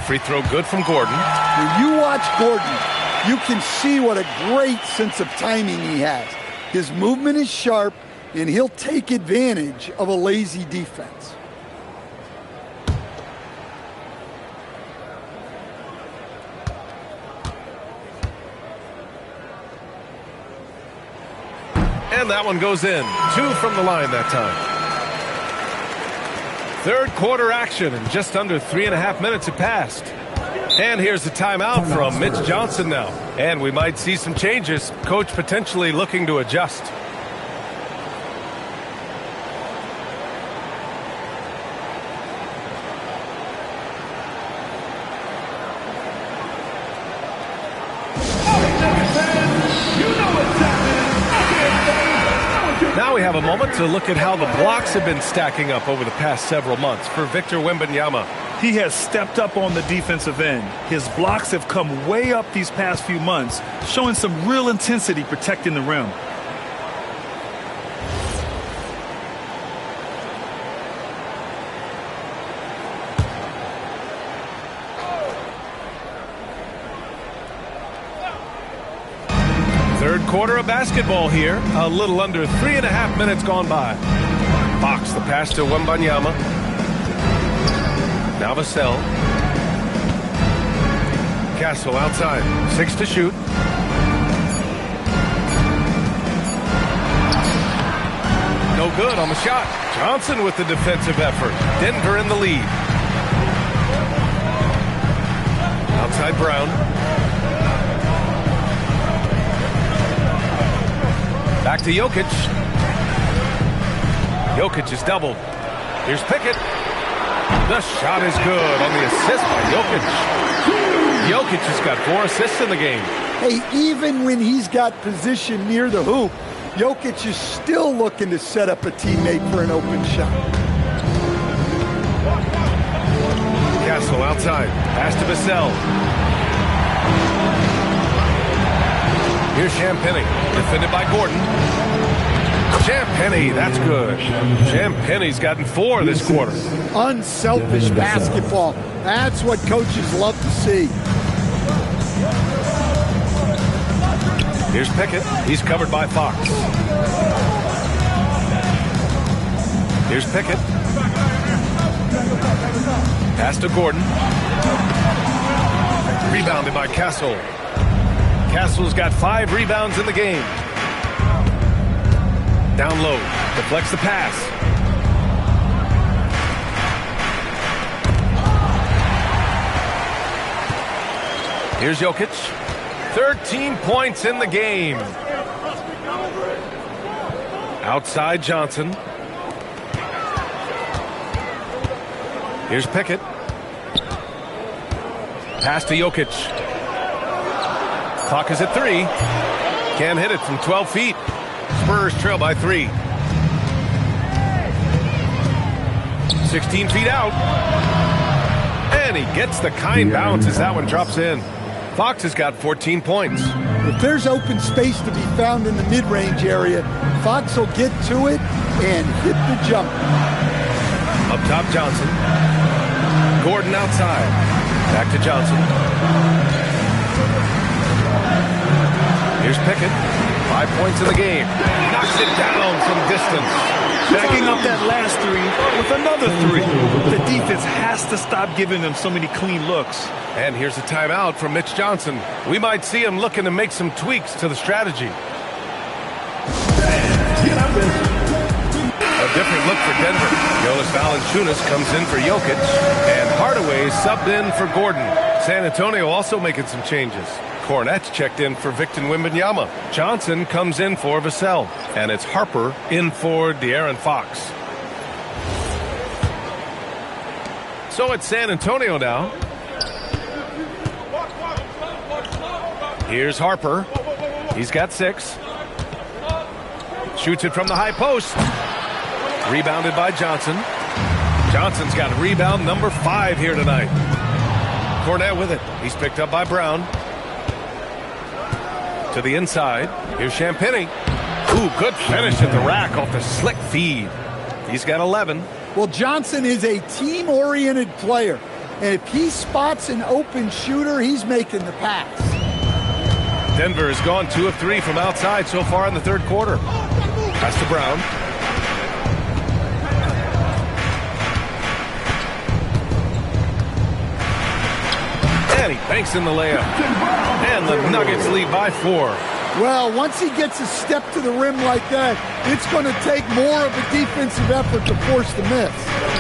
Free throw good from Gordon. When you watch Gordon, you can see what a great sense of timing he has. His movement is sharp, and he'll take advantage of a lazy defense. And that one goes in. 2 from the line that time. Third quarter action, and just under 3.5 minutes have passed. And here's the timeout from Mitch Johnson now. And we might see some changes. Coach potentially looking to adjust. Now we have a moment to look at how the blocks have been stacking up over the past several months for Victor Wembanyama. He has stepped up on the defensive end. His blocks have come way up these past few months, showing some real intensity protecting the rim. Third quarter of basketball here. A little under 3.5 minutes gone by. Fox the pass to Wembanyama. Now Vassell. Castle outside. 6 to shoot. No good on the shot. Johnson with the defensive effort. Denver in the lead. Outside Brown. Back to Jokic. Jokic is doubled. Here's Pickett. The shot is good on the assist by Jokic. Jokic has got 4 assists in the game. Hey, even when he's got position near the hoop, Jokic is still looking to set up a teammate for an open shot. Castle outside. Pass to Vassell. Here's Champagny, defended by Gordon. Champagny, that's good. Champagny's gotten 4 this quarter. Unselfish basketball. That's what coaches love to see. Here's Pickett. He's covered by Fox. Here's Pickett. Pass to Gordon. Rebounded by Castle. Castle's got 5 rebounds in the game. Down low. Deflects the pass. Here's Jokic. 13 points in the game. Outside Johnson. Here's Pickett. Pass to Jokic. Clock is at 3. Can't hit it from 12 feet. Spurs trail by 3. 16 feet out. And he gets the kind bounce as that one drops in. Fox has got 14 points. If there's open space to be found in the mid-range area, Fox will get to it and hit the jump. Up top, Johnson. Gordon outside. Back to Johnson. Here's Pickett. 5 points in the game. Knocks it down from distance. Backing up that last 3 with another 3. The defense has to stop giving them so many clean looks. And here's a timeout from Mitch Johnson. We might see him looking to make some tweaks to the strategy. A different look for Denver. Jonas Valanciunas comes in for Jokic. And Hardaway subbed in for Gordon. San Antonio also making some changes. Cornette's checked in for Victor Wembanyama. Johnson comes in for Vassell. And it's Harper in for De'Aaron Fox. So it's San Antonio now. Here's Harper. He's got 6. Shoots it from the high post. Rebounded by Johnson. Johnson's got rebound number 5 here tonight. Cornette with it. He's picked up by Brown. To the inside. Here's Champagny. Ooh, good finish at the rack off the slick feed. He's got 11. Well, Johnson is a team-oriented player. And if he spots an open shooter, he's making the pass. Denver has gone 2 of 3 from outside so far in the third quarter. Pass to Brown. And he banks in the layup. And the Nuggets lead by 4. Well, once he gets a step to the rim like that, it's going to take more of a defensive effort to force the miss.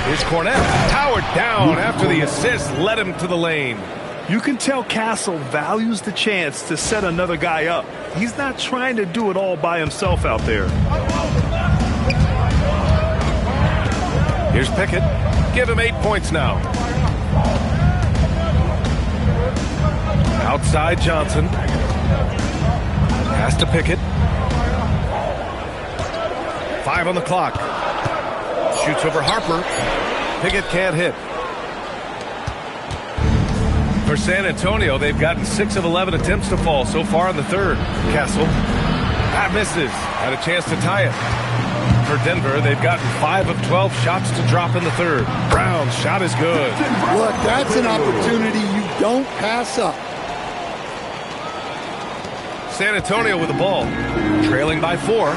Here's Cornette. Powered down after the assist led him to the lane. You can tell Castle values the chance to set another guy up. He's not trying to do it all by himself out there. Here's Pickett. Give him 8 points now. Outside Johnson. Pass to Pickett. 5 on the clock. Shoots over Harper. Pickett can't hit. For San Antonio, they've gotten 6 of 11 attempts to fall so far in the third. Castle. That misses. Had a chance to tie it. For Denver, they've gotten 5 of 12 shots to drop in the third. Brown's shot is good. Look, that's an opportunity you don't pass up. San Antonio with the ball, trailing by 4.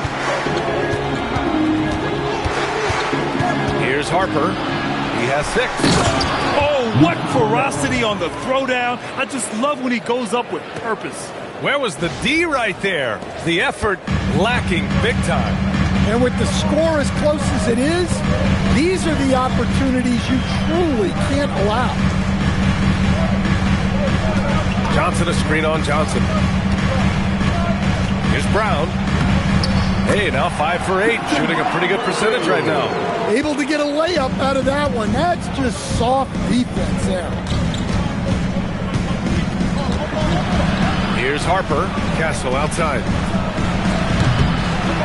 Here's Harper. He has 6. Oh, what ferocity on the throwdown. I just love when he goes up with purpose. Where was the D right there? The effort lacking big time. And with the score as close as it is, these are the opportunities you truly can't allow. Johnson a screen on Johnson. Here's Brown. Hey, now 5 for 8, shooting a pretty good percentage right now. Able to get a layup out of that one. That's just soft defense there. Here's Harper. Castle outside.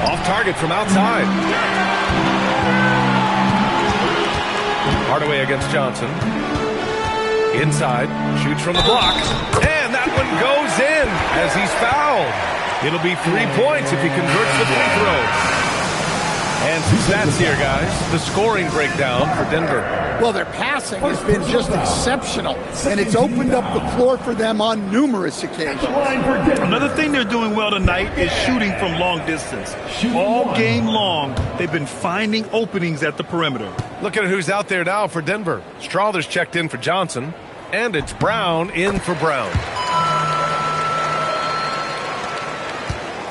Off target from outside. Hardaway against Johnson. Inside. Shoots from the block. And that one goes in as he's fouled. It'll be 3 points if he converts the free throw. And some stats here, guys. The scoring breakdown for Denver. Well, their passing has been just exceptional, and it's opened up the floor for them on numerous occasions. Another thing they're doing well tonight is shooting from long distance. All game long, they've been finding openings at the perimeter. Look at who's out there now for Denver. Strawther's checked in for Johnson, and it's Brown in for Brown.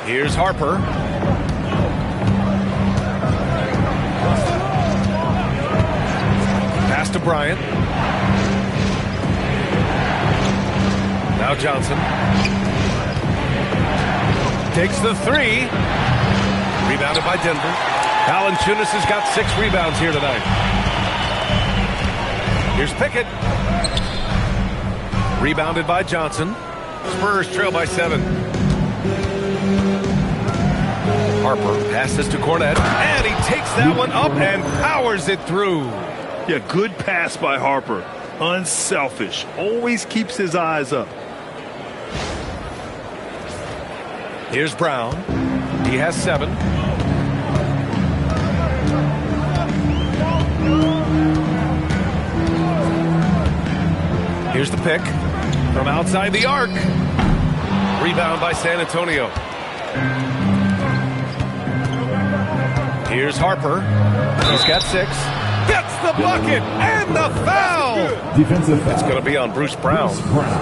Here's Harper. Pass to Bryant. Now Johnson. Takes the 3. Rebounded by Denver. Valanciunas has got 6 rebounds here tonight. Here's Pickett. Rebounded by Johnson. Spurs trail by 7. Harper passes to Cornette, and he takes that one up and powers it through. Yeah, good pass by Harper. Unselfish. Always keeps his eyes up. Here's Brown. He has 7. Here's the pick from outside the arc. Rebound by San Antonio. Here's Harper. He's got 6. Gets the bucket and the foul. Defensive foul. It's going to be on Bruce Brown.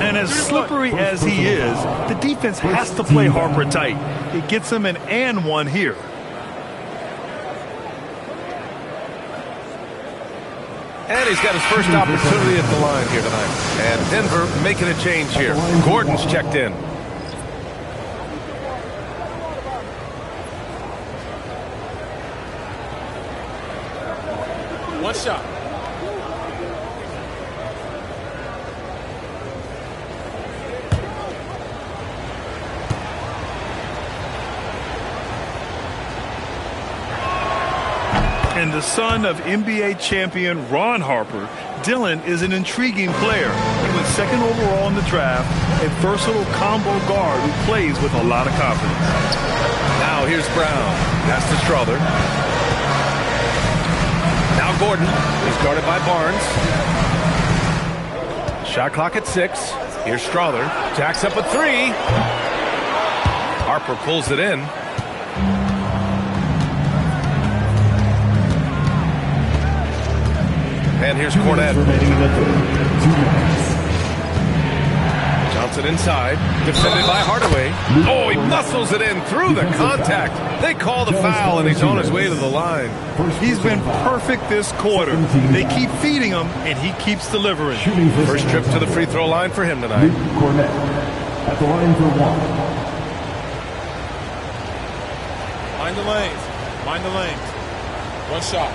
And as slippery as he is, the defense has to play Harper tight. It gets him an and 1 here. And he's got his first opportunity at the line here tonight. And Denver making a change here. Gordon's checked in. One shot. And the son of NBA champion Ron Harper, Dylan is an intriguing player. He went 2nd overall in the draft, a versatile combo guard who plays with a lot of confidence. Now here's Brown. Pass to Strawther. Now Gordon is guarded by Barnes. Shot clock at 6. Here's Strawther. Jacks up a 3. Harper pulls it in. And here's Cornette. Remaining in the third. 2 minutes. Johnson inside, defended by Hardaway. Oh, he muscles it in through the contact. They call the foul, and he's on his way to the line. He's been perfect this quarter. They keep feeding him, and he keeps delivering. First trip to the free throw line for him tonight. Cornette at the line for 1. Mind the lanes. Mind the lanes. One shot.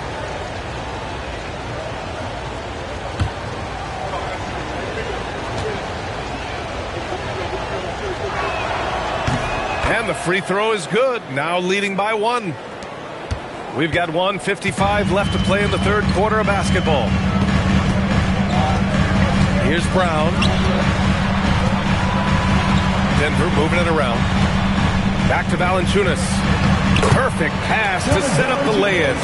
And the free throw is good. Now leading by 1. We've got 1:55 left to play in the third quarter of basketball. Here's Brown. Denver moving it around. Back to Valanciunas. Perfect pass to set up the lay-in.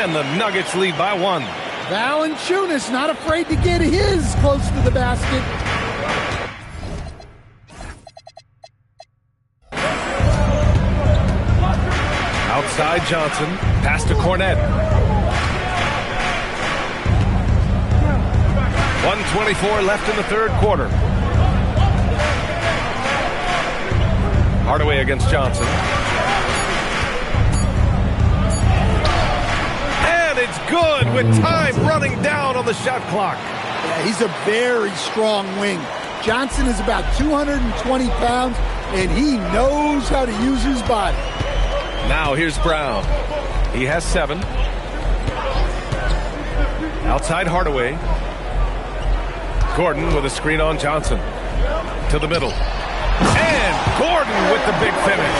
And the Nuggets lead by 1. Valanciunas not afraid to get his close to the basket. Outside Johnson. Pass to Cornette. 1:24 left in the third quarter. Hardaway against Johnson. And it's good with time running down on the shot clock. Yeah, he's a very strong wing. Johnson is about 220 pounds, and he knows how to use his body. Now here's Brown. He has 7. Outside Hardaway. Gordon with a screen on Johnson. To the middle. And Gordon with the big finish.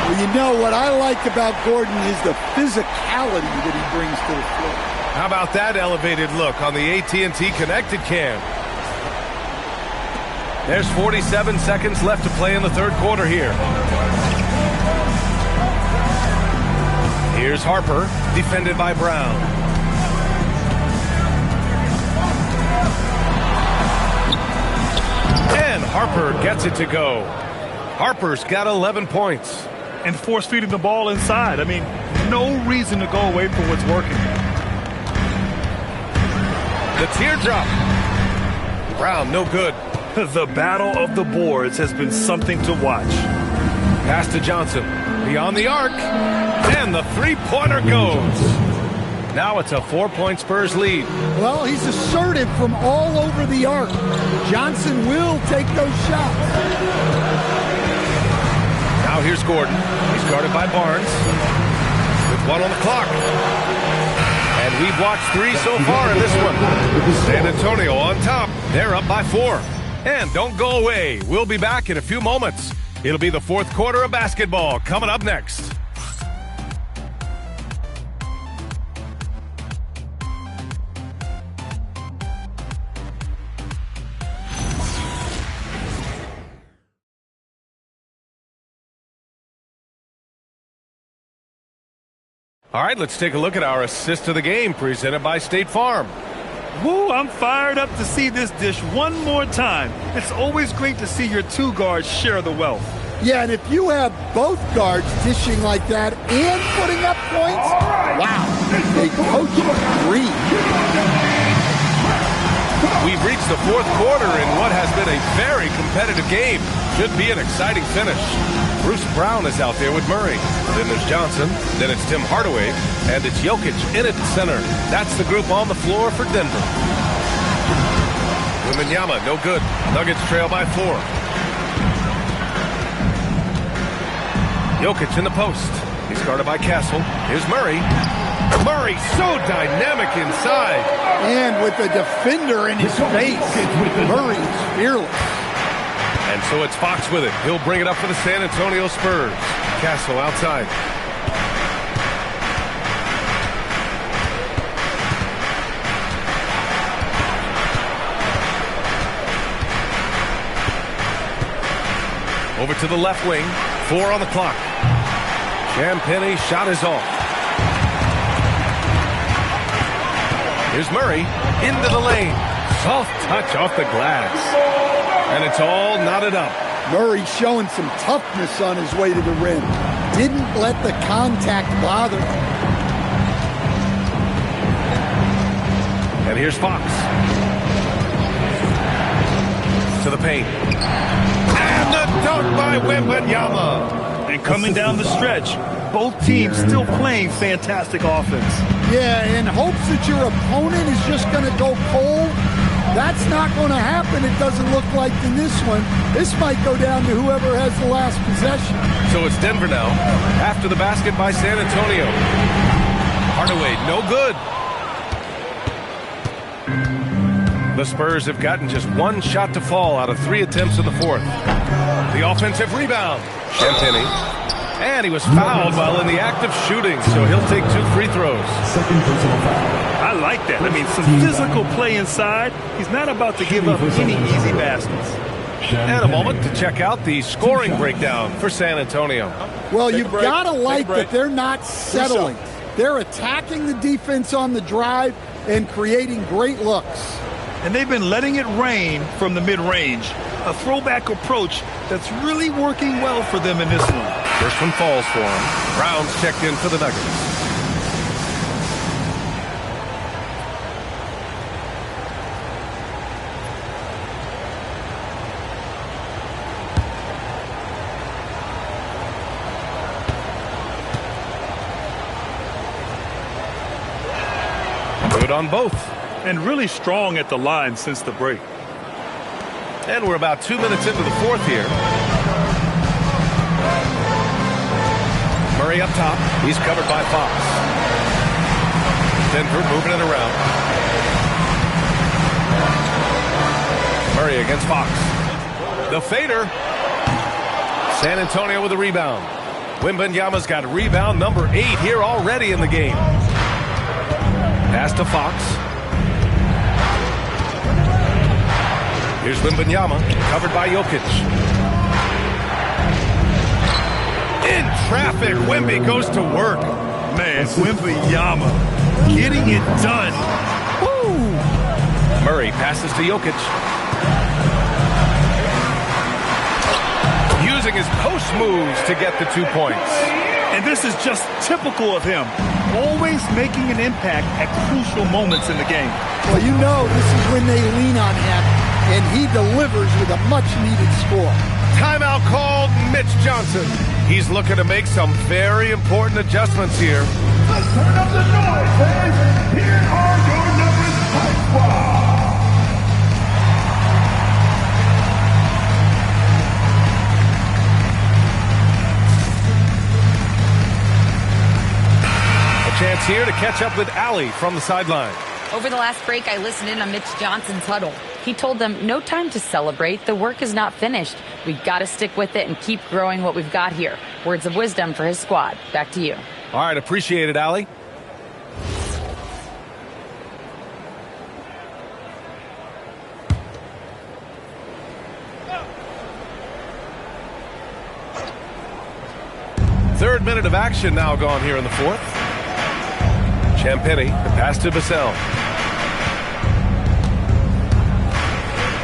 Well, you know what I like about Gordon is the physicality that he brings to the floor. How about that elevated look on the AT&T Connected Cam? There's 47 seconds left to play in the third quarter here. Here's Harper, defended by Brown. And Harper gets it to go. Harper's got 11 points. And force-feeding the ball inside. I mean, no reason to go away from what's working. The teardrop. Brown, no good. The battle of the boards has been something to watch. Pass to Johnson. Beyond the arc. And the three-pointer goes. Now it's a 4-point Spurs lead. Well, he's assertive from all over the arc. Johnson will take those shots. Now here's Gordon. He's guarded by Barnes. With 1 on the clock. And we've watched 3 so far in this one. San Antonio on top. They're up by 4. And don't go away. We'll be back in a few moments. It'll be the fourth quarter of basketball coming up next. All right, let's take a look at our assist of the game presented by State Farm. Woo, I'm fired up to see this dish one more time. It's always great to see your 2 guards share the wealth. Yeah, and if you have both guards dishing like that and putting up points, wow, they coach agree. We've reached the fourth quarter in what has been a very competitive game. Should be an exciting finish. Bruce Brown is out there with Murray. Then there's Johnson. Then it's Tim Hardaway. And it's Jokic in at center. That's the group on the floor for Denver. Wembanyama, no good. Nuggets trail by 4. Jokic in the post. He's guarded by Castle. Here's Murray. Murray so dynamic inside. And with the defender in his face, Murray's fearless. And so it's Fox with it. He'll bring it up for the San Antonio Spurs. Castle outside. Over to the left wing. 4 on the clock. Champagnie shot is off. Here's Murray into the lane. Soft touch off the glass. And it's all knotted up. Murray showing some toughness on his way to the rim. Didn't let the contact bother him. And here's Fox. To the paint. And the dunk by Wembanyama. And coming down the stretch, both teams still playing fantastic offense. Yeah, in hopes that your opponent is just going to go cold. That's not going to happen, it doesn't look like in this one. This might go down to whoever has the last possession. So it's Denver now. After the basket by San Antonio. Hardaway, no good. The Spurs have gotten just one shot to fall out of 3 attempts in the fourth. The offensive rebound. Champagnie. And he was fouled while in the act of shooting, so he'll take 2 free throws. Second personal foul. I like that. I mean, some physical play inside. He's not about to give up any easy baskets. And a moment to check out the scoring breakdown for San Antonio. Well, you've got to like that they're not settling. They're attacking the defense on the drive and creating great looks. And they've been letting it rain from the mid-range. A throwback approach that's really working well for them in this one. First one falls for him. Brown's checked in for the Nuggets. Good on both. And really strong at the line since the break. And we're about 2 minutes into the fourth here. Murray up top. He's covered by Fox. Denver moving it around. Murray against Fox. The fader. San Antonio with a rebound. Wembanyama's got rebound number 8 here already in the game. Pass to Fox. Here's Wembanyama, covered by Jokic. In traffic, Wemby goes to work. Man, Wembanyama getting it done. Woo! Murray passes to Jokic. Using his post moves to get the 2 points. And this is just typical of him. Always making an impact at crucial moments in the game. Well, you know this is when they lean on him, and he delivers with a much-needed score. Timeout called, Mitch Johnson. He's looking to make some very important adjustments here. Let's turn up the noise, fans. Here are your numbers Fight Squad. Chance here to catch up with Allie from the sideline. Over the last break, I listened in on Mitch Johnson's huddle. He told them, no time to celebrate. The work is not finished. We've got to stick with it and keep growing what we've got here. Words of wisdom for his squad. Back to you. All right, appreciate it, Allie. Third minute of action now gone here in the fourth. Champagnie, the pass to Vassell.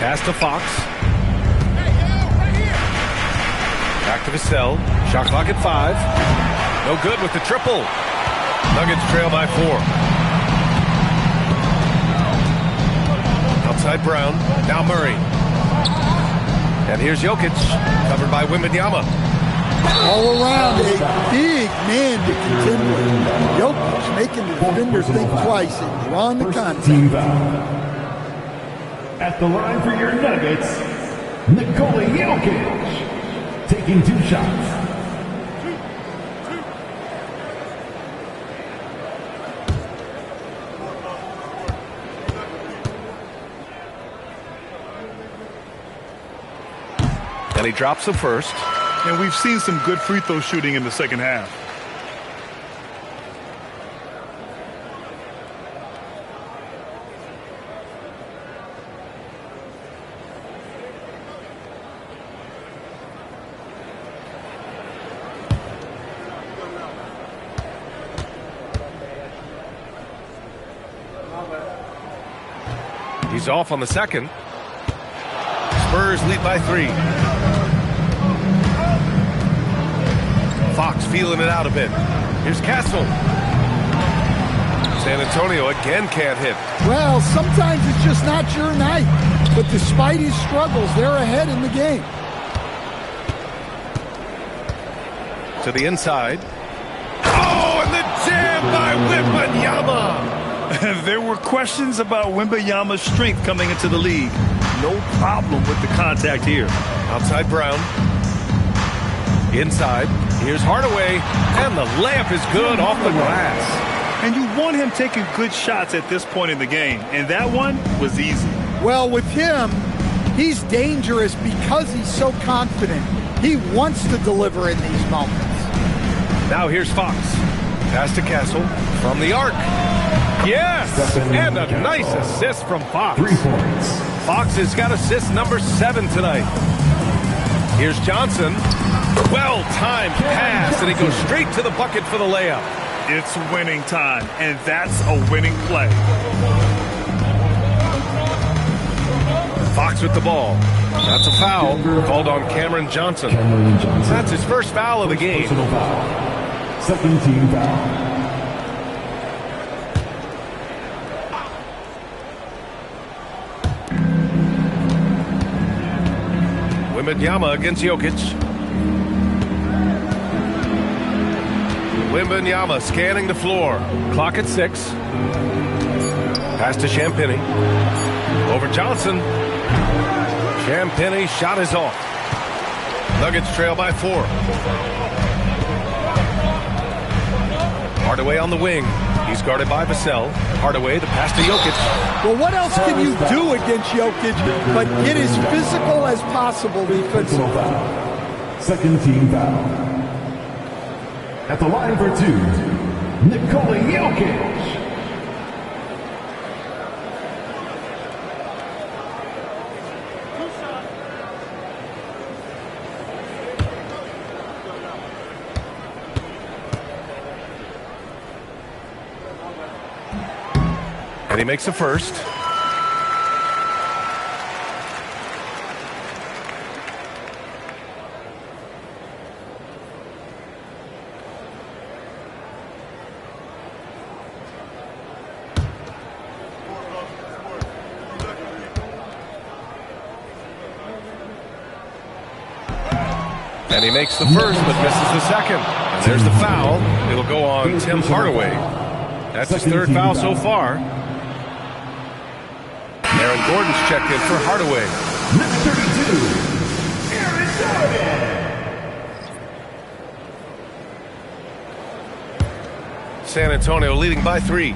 Pass to Fox. Back to Vassell. Shot clock at 5. No good with the triple. Nuggets trail by 4. Outside Brown. Now Murray. And here's Jokic. Covered by Wembanyama. All around, a big man to contend with. Jokic making the defender think twice and drawing the contact. Team foul. At the line for your Nuggets, Nikola Jokic taking 2 shots. And he drops the first. And we've seen some good free throw shooting in the second half. He's off on the second. Spurs lead by 3. Fox feeling it out a bit. Here's Castle. San Antonio again can't hit. Well, sometimes it's just not your night. But despite his struggles, they're ahead in the game. To the inside. Oh, and the jam by Wembanyama. There were questions about Wembanyama's strength coming into the league. No problem with the contact here. Outside Brown. Inside. Here's Hardaway. And the layup is good off the glass. And you want him taking good shots at this point in the game. And that one was easy. Well, with him, he's dangerous because he's so confident. He wants to deliver in these moments. Now here's Fox. Pass to Castle from the arc. Yes! And a nice assist from Fox. 3 points. Fox has got assist number 7 tonight. Here's Johnson. Well-timed pass, and he goes straight to the bucket for the layup. It's winning time, and that's a winning play. Fox with the ball. That's a foul called on Cameron Johnson. That's his first foul of the game. Personal foul. Second team foul. Wembanyama against Jokic. Wembanyama scanning the floor. Clock at 6. Pass to Champagny. Over Johnson. Champagny shot is off. Nuggets trail by 4. Hardaway on the wing. He's guarded by Vassell. Hardaway, the pass to Jokic. Well, what else can you do against Jokic but get as physical as possible defensively? Second team foul. At the line for 2, Nikola Jokic. And he makes the first. And he makes the first, but misses the second. And there's the foul. It'll go on Tim Hardaway. That's his third foul so far. Aaron Gordon's checked in for Hardaway. Number 32, Aaron Gordon. San Antonio leading by 3.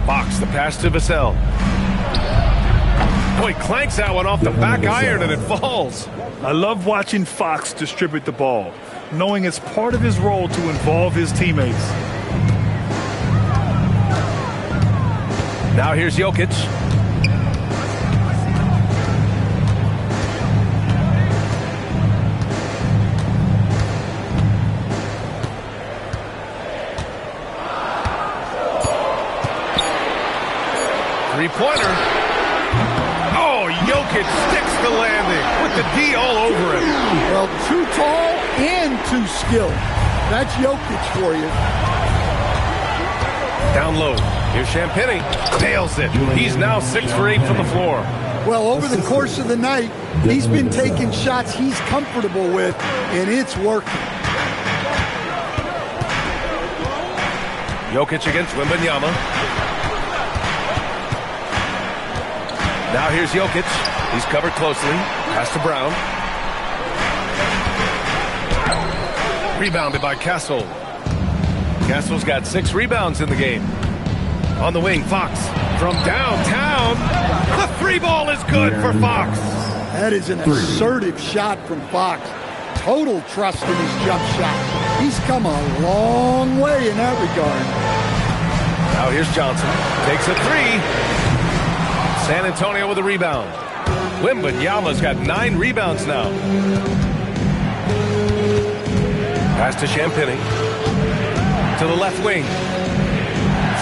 Fox, the pass to Vassell. Oh, he clanks that one off the back iron and it falls. I love watching Fox distribute the ball, knowing it's part of his role to involve his teammates. Now here's Jokic. Three-pointer. Oh, Jokic sticks the landing with the D all over it. Well, too tall and too skilled. That's Jokic for you. Down low. Here's Champagny. Nails it. He's now 6 for 8 from the floor. Well, over the course of the night, he's been taking shots he's comfortable with, and it's working. Jokic against Wembanyama. Now here's Jokic. He's covered closely. Pass to Brown. Rebounded by Castle. Castle's got 6 rebounds in the game. On the wing, Fox from downtown. The 3-ball is good for Fox. That is an assertive shot from Fox. Total trust in his jump shot. He's come a long way in that regard. Now here's Johnson. Takes a 3. San Antonio with a rebound. Wembanyama's got 9 rebounds now. Pass to Champagny. To the left wing.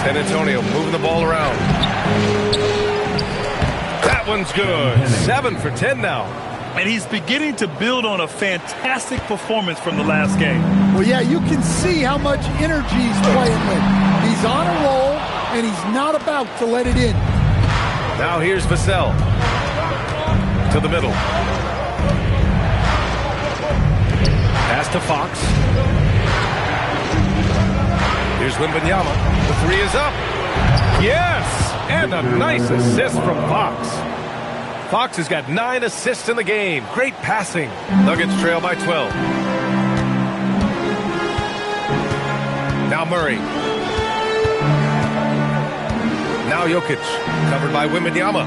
San Antonio moving the ball around. That one's good. 7 for 10 now. And he's beginning to build on a fantastic performance from the last game. Well, yeah, you can see how much energy he's playing with. He's on a roll, and he's not about to let it in. Now here's Vassell. To the middle. Pass to Fox. Here's Wembanyama. The three is up. Yes! And a nice assist from Fox. Fox has got 9 assists in the game. Great passing. Nuggets trail by 12. Now Murray. Now Jokic. Covered by Wembanyama.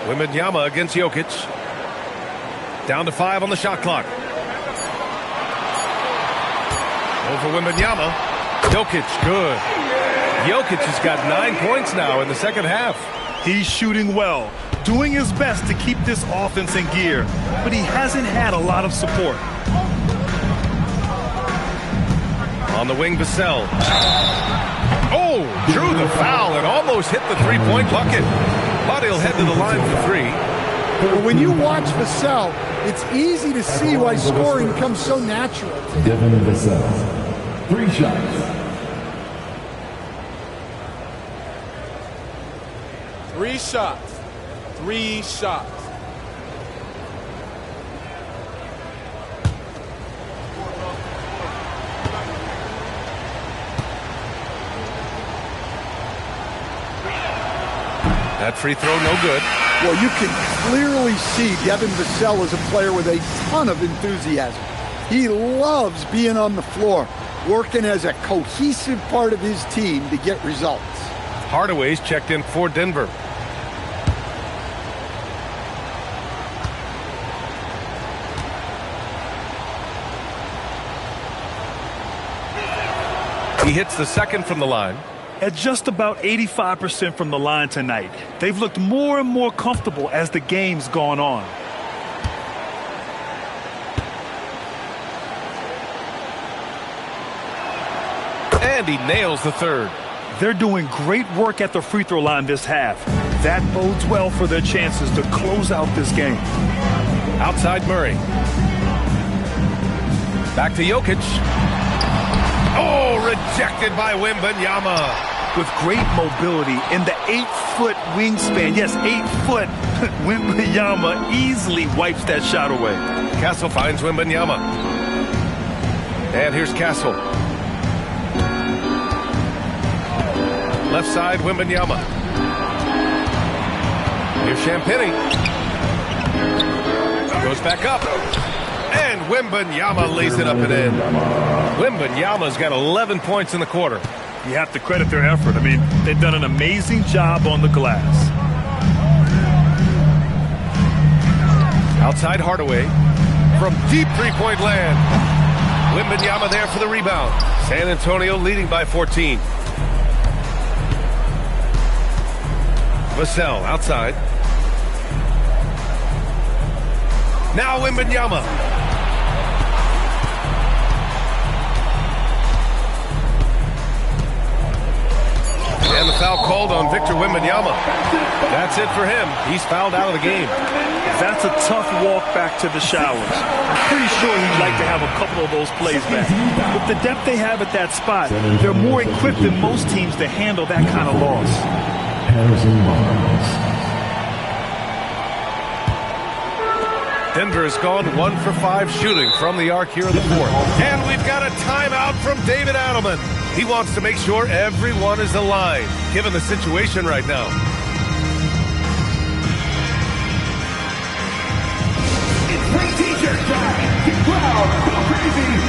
Wembanyama against Jokic. Down to 5 on the shot clock. Over Wembanyama. Jokic, good. Jokic has got 9 points now in the second half. He's shooting well, doing his best to keep this offense in gear, but he hasn't had a lot of support. On the wing, Vassell. Oh, drew the foul and almost hit the three-point bucket. But he'll head to the line for 3. But when you watch Vassell, it's easy to see why scoring comes so natural. Devin Vassell, 3 shots. 3 shots. 3 shots. That free throw, no good. Well, you can clearly see Devin Vassell is a player with a ton of enthusiasm. He loves being on the floor, working as a cohesive part of his team to get results. Hardaway's checked in for Denver. He hits the second from the line. At just about 85% from the line tonight, they've looked more and more comfortable as the game's gone on. And he nails the third. They're doing great work at the free throw line this half. That bodes well for their chances to close out this game. Outside Murray. Back to Jokic. Oh, rejected by Wembanyama. With great mobility in the 8-foot wingspan. Yes, 8 foot. Wembanyama easily wipes that shot away. Castle finds Wembanyama. And here's Castle. Left side, Wembanyama. Here's Champagnie. Goes back up. And Wembanyama lays it up and in. Wembanyama's got 11 points in the quarter. You have to credit their effort. I mean, they've done an amazing job on the glass. Outside Hardaway. From deep three-point land. Wembanyama there for the rebound. San Antonio leading by 14. Vassell outside. Now Wembanyama. And the foul called on Victor Wembanyama. That's it for him. He's fouled out of the game. That's a tough walk back to the showers. I'm pretty sure he'd like to have a couple of those plays back. With the depth they have at that spot, they're more equipped than most teams to handle that kind of loss. Denver has gone 1 for 5 shooting from the arc here in the fourth. And we've got a timeout from David Adelman. He wants to make sure everyone is aligned, given the situation right now. It's free t-shirt time. Get proud. Go crazy.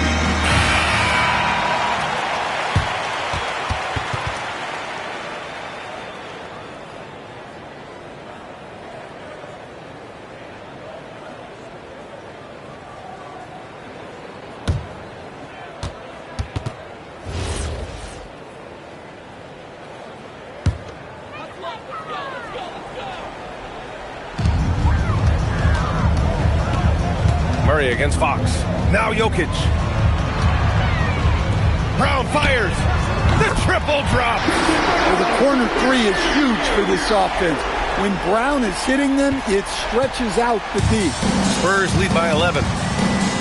Murray against Fox. Now Jokic. Brown fires. The triple drop. Well, the corner three is huge for this offense. When Brown is hitting them, it stretches out the D. Spurs lead by 11.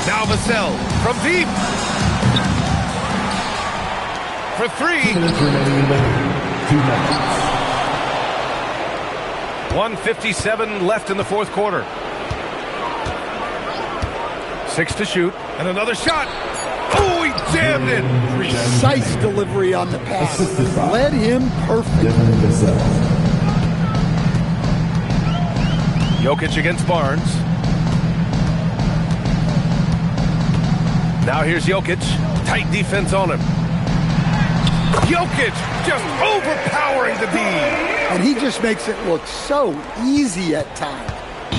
Now Vassell from deep. For 3. 1:57 left in the fourth quarter. 6 to shoot, and another shot. Oh, he jammed it. Precise delivery on the pass. Led him perfect. Jokic against Barnes. Now here's Jokic. Tight defense on him. Jokic just overpowering the D. And he just makes it look so easy at times.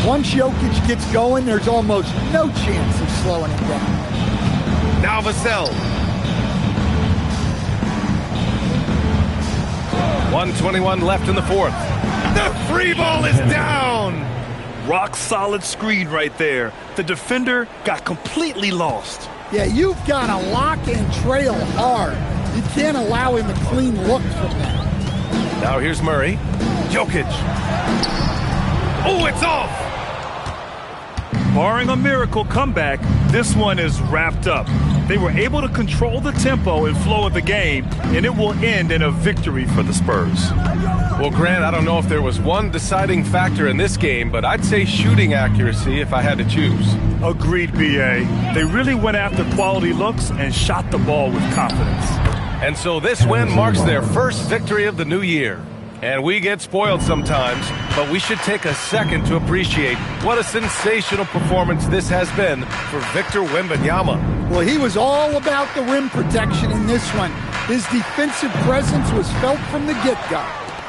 Once Jokic gets going, there's almost no chance of slowing him down. Now Vassell. 1:21 left in the fourth. The free ball is down. Rock solid screen right there. The defender got completely lost. Yeah, you've got to lock and trail hard. You can't allow him a clean look from that. Now here's Murray. Jokic. Oh, it's off. Barring a miracle comeback, this one is wrapped up. They were able to control the tempo and flow of the game, and it will end in a victory for the Spurs. Well, Grant, I don't know if there was one deciding factor in this game, but I'd say shooting accuracy if I had to choose. Agreed, B.A. They really went after quality looks and shot the ball with confidence. And so this win marks their first victory of the new year. And we get spoiled sometimes, but we should take a second to appreciate what a sensational performance this has been for Victor Wembanyama. Well, he was all about the rim protection in this one. His defensive presence was felt from the get-go.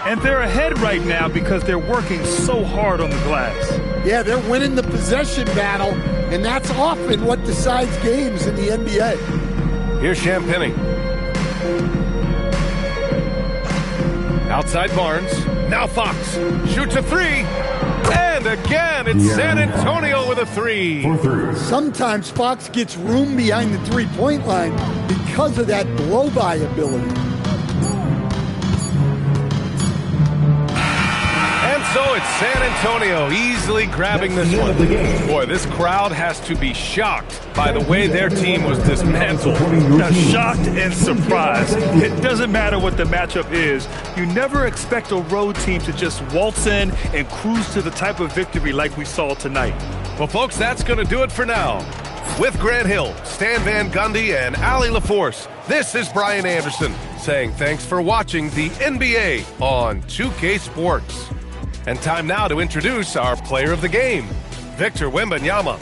And they're ahead right now because they're working so hard on the glass. Yeah, they're winning the possession battle, and that's often what decides games in the NBA. Here's Champagnie. Outside Barnes. Now Fox. Shoots a 3. And again, it's San Antonio with a 3. Sometimes Fox gets room behind the three-point line because of that blow-by ability. So it's San Antonio easily grabbing this one. Boy, this crowd has to be shocked by the way their team was dismantled. Now, shocked and surprised. It doesn't matter what the matchup is. You never expect a road team to just waltz in and cruise to the type of victory like we saw tonight. Well, folks, that's going to do it for now. With Grant Hill, Stan Van Gundy, and Ali LaForce, this is Brian Anderson saying thanks for watching the NBA on 2K Sports. And time now to introduce our player of the game, Victor Wembanyama.